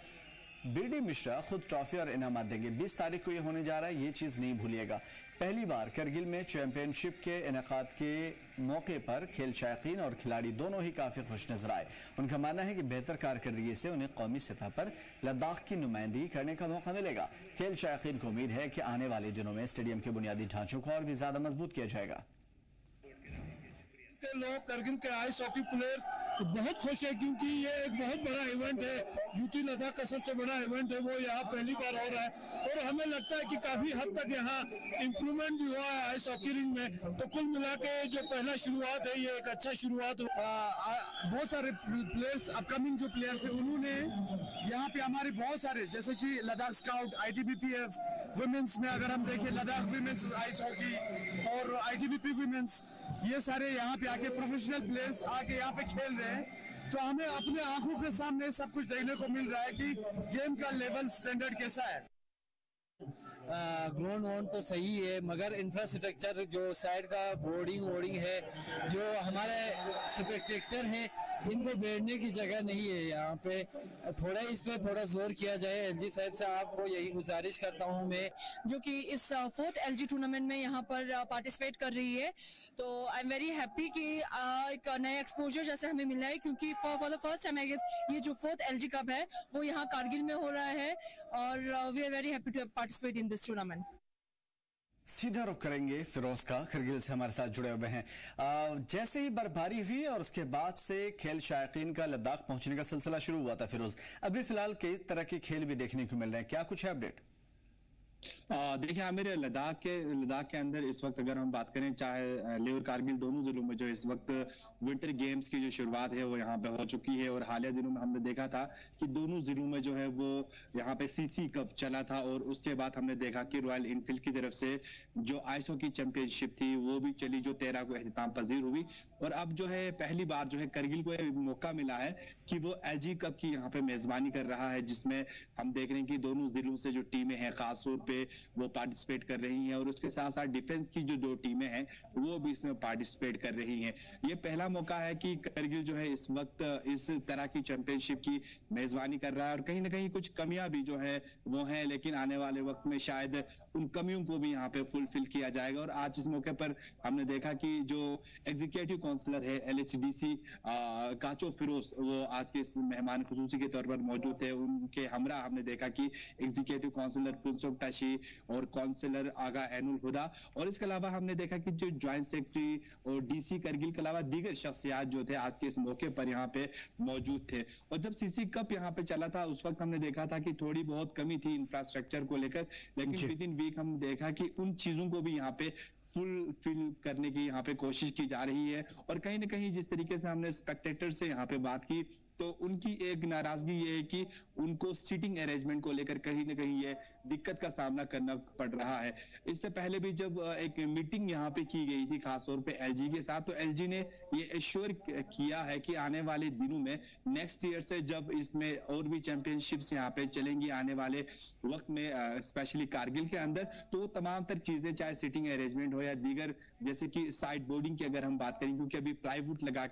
BD मिश्रा खुद ट्रॉफी और इनामात देंगे। 20 तारीख को ये होने जा रहा है, ये चीज़ नहीं भूलिएगा। पहली बार करगिल में चैंपियनशिप के इनेकाद के मौके पर खेल शायकीन और खिलाड़ी दोनों ही काफ़ी खुश नजर आए। उनका मानना है कि बेहतर कारकर्दगी से उन्हें कौमी सतह पर लद्दाख की नुमाइंदगी करने का मौका मिलेगा। खेल शायकीन को उम्मीद है कि आने वाले दिनों में स्टेडियम के बुनियादी ढांचों को और भी ज़्यादा मजबूत किया जाएगा। लोग करगिल के आइस हॉकी प्लेयर बहुत खुश है क्योंकि ये एक बहुत बड़ा इवेंट है, यूटी लद्दाख का सबसे बड़ा इवेंट है, वो यहाँ पहली बार हो रहा है और हमें लगता है कि काफी हद तक यहाँ इम्प्रूवमेंट भी हुआ है आइस हॉकी रिंग में। तो कुल मिला के जो पहला शुरुआत है ये एक अच्छा शुरुआत। बहुत सारे प्लेयर्स, अपकमिंग जो प्लेयर्स है उन्होंने यहाँ पे हमारे बहुत सारे, जैसे कि लद्दाख स्काउट, ITBPF वुमेन्स में अगर हम देखें लद्दाख वुमेन्स आइस हॉकी और ITBP वुमेन्स, ये सारे यहाँ पे आके प्रोफेशनल प्लेयर्स आके यहाँ पे खेल रहे हैं। तो हमें अपने आंखों के सामने सब कुछ देखने को मिल रहा है कि गेम का लेवल स्टैंडर्ड कैसा है। ग्राउंड ऑन तो सही है, मगर इंफ्रास्ट्रक्चर जो साइड का बोर्डिंग है, जो हमारे स्पेक्टेटर हैं इनको बैठने की जगह नहीं है यहाँ पे। थोड़ा इस पे थोड़ा जोर किया जाए। LG साहब से आपको यही गुजारिश करता हूँ मैं, जो कि इस 4th LG टूर्नामेंट में यहाँ पर पार्टिसिपेट कर रही है। तो आई एम वेरी हैप्पी कि एक नया एक्सपोजर जैसे हमें मिला है, क्योंकि for the first time I guess ये जो 4th LG कप है वो यहाँ कारगिल में हो रहा है और we are very happy to participate in this tournament. सीधा रुख करेंगे फिरोज का, करगिल से हमारे साथ जुड़े हुए हैं। जैसे ही बर्फबारी हुई और उसके बाद से खेल शायकीन का लद्दाख पहुंचने का सिलसिला शुरू हुआ था फिरोज, अभी फिलहाल कई तरह के खेल भी देखने को मिल रहे हैं, क्या कुछ है अपडेट? देखिए आमिर, लद्दाख के अंदर इस वक्त अगर हम बात करें, चाहे लेह और कारगिल दोनों जिलों में जो इस वक्त विंटर गेम्स की जो शुरुआत है वो यहाँ पे हो चुकी है। और हालिया दिनों में हमने देखा था कि दोनों जिलों में जो है वो यहाँ पे सीसी कप चला था, और उसके बाद हमने देखा कि रॉयल इनफील्ड की तरफ से जो आइस हॉकी चैंपियनशिप थी वो भी चली, जो 13 को एहतिताम पजीर हुई। और अब जो है पहली बार जो है करगिल को एक मौका मिला है कि वो एलजी कप की यहाँ पे मेजबानी कर रहा है, जिसमें हम देख रहे हैं कि दोनों जिलों से जो टीमें हैं खास तौर पे वो पार्टिसिपेट कर रही हैं, और उसके साथ साथ डिफेंस की जो 2 टीमें हैं वो भी इसमें पार्टिसिपेट कर रही हैं। ये पहला मौका है कि करगिल जो है इस वक्त इस तरह की चैंपियनशिप की मेजबानी कर रहा है, और कहीं ना कहीं कुछ कमियां भी जो है वो हैं, लेकिन आने वाले वक्त में शायद उन कमियों को भी यहाँ पे फुलफिल किया जाएगा। और आज इस मौके पर हमने देखा कि जो एग्जीक्यूटिव काउंसलर है LHDC काचो फिरोज, वो आज के इस मेहमान खुसूसी के तौर पर मौजूद थे। उनके हमरा हमने देखा कि एग्जीक्यूटिव काउंसलर पुंसोक टाशी और काउंसलर आगा एनुल हुदा, और इसके अलावा हमने देखा कि जो ज्वाइंट सेक्रेटरी और DC करगिल के अलावा दीगर शख्सियात जो थे आज के इस मौके पर यहाँ पे मौजूद थे। और जब सीसी कप यहाँ पे चला था उस वक्त हमने देखा था कि थोड़ी बहुत कमी थी इंफ्रास्ट्रक्चर को लेकर, लेकिन विद इन वीक हम देखा कि उन चीजों को भी यहाँ पे फुलफिल करने की यहाँ पे कोशिश की जा रही है। और कहीं ना कहीं जिस तरीके से हमने स्पेक्टेटर से यहाँ पे बात की तो उनकी एक नाराजगी ये है कि उनको सीटिंग अरेंजमेंट को लेकर कहीं ना कहीं ये दिक्कत का सामना करना पड़ रहा है। इससे पहले भी जब एक मीटिंग यहाँ पे की गई थी खासतौर पे LG के साथ, तो LG ने ये एश्योर किया है कि आने वाले दिनों में नेक्स्ट ईयर से जब इसमें और भी चैंपियनशिप्स यहाँ पे चलेंगी आने वाले वक्त में, स्पेशली कारगिल के अंदर, तो तमाम तर चीजें चाहे सीटिंग अरेंजमेंट हो या दीगर जैसे कि साइड बोर्डिंग की अगर हम बात करें, क्योंकि अभी प्लाईवुड लगा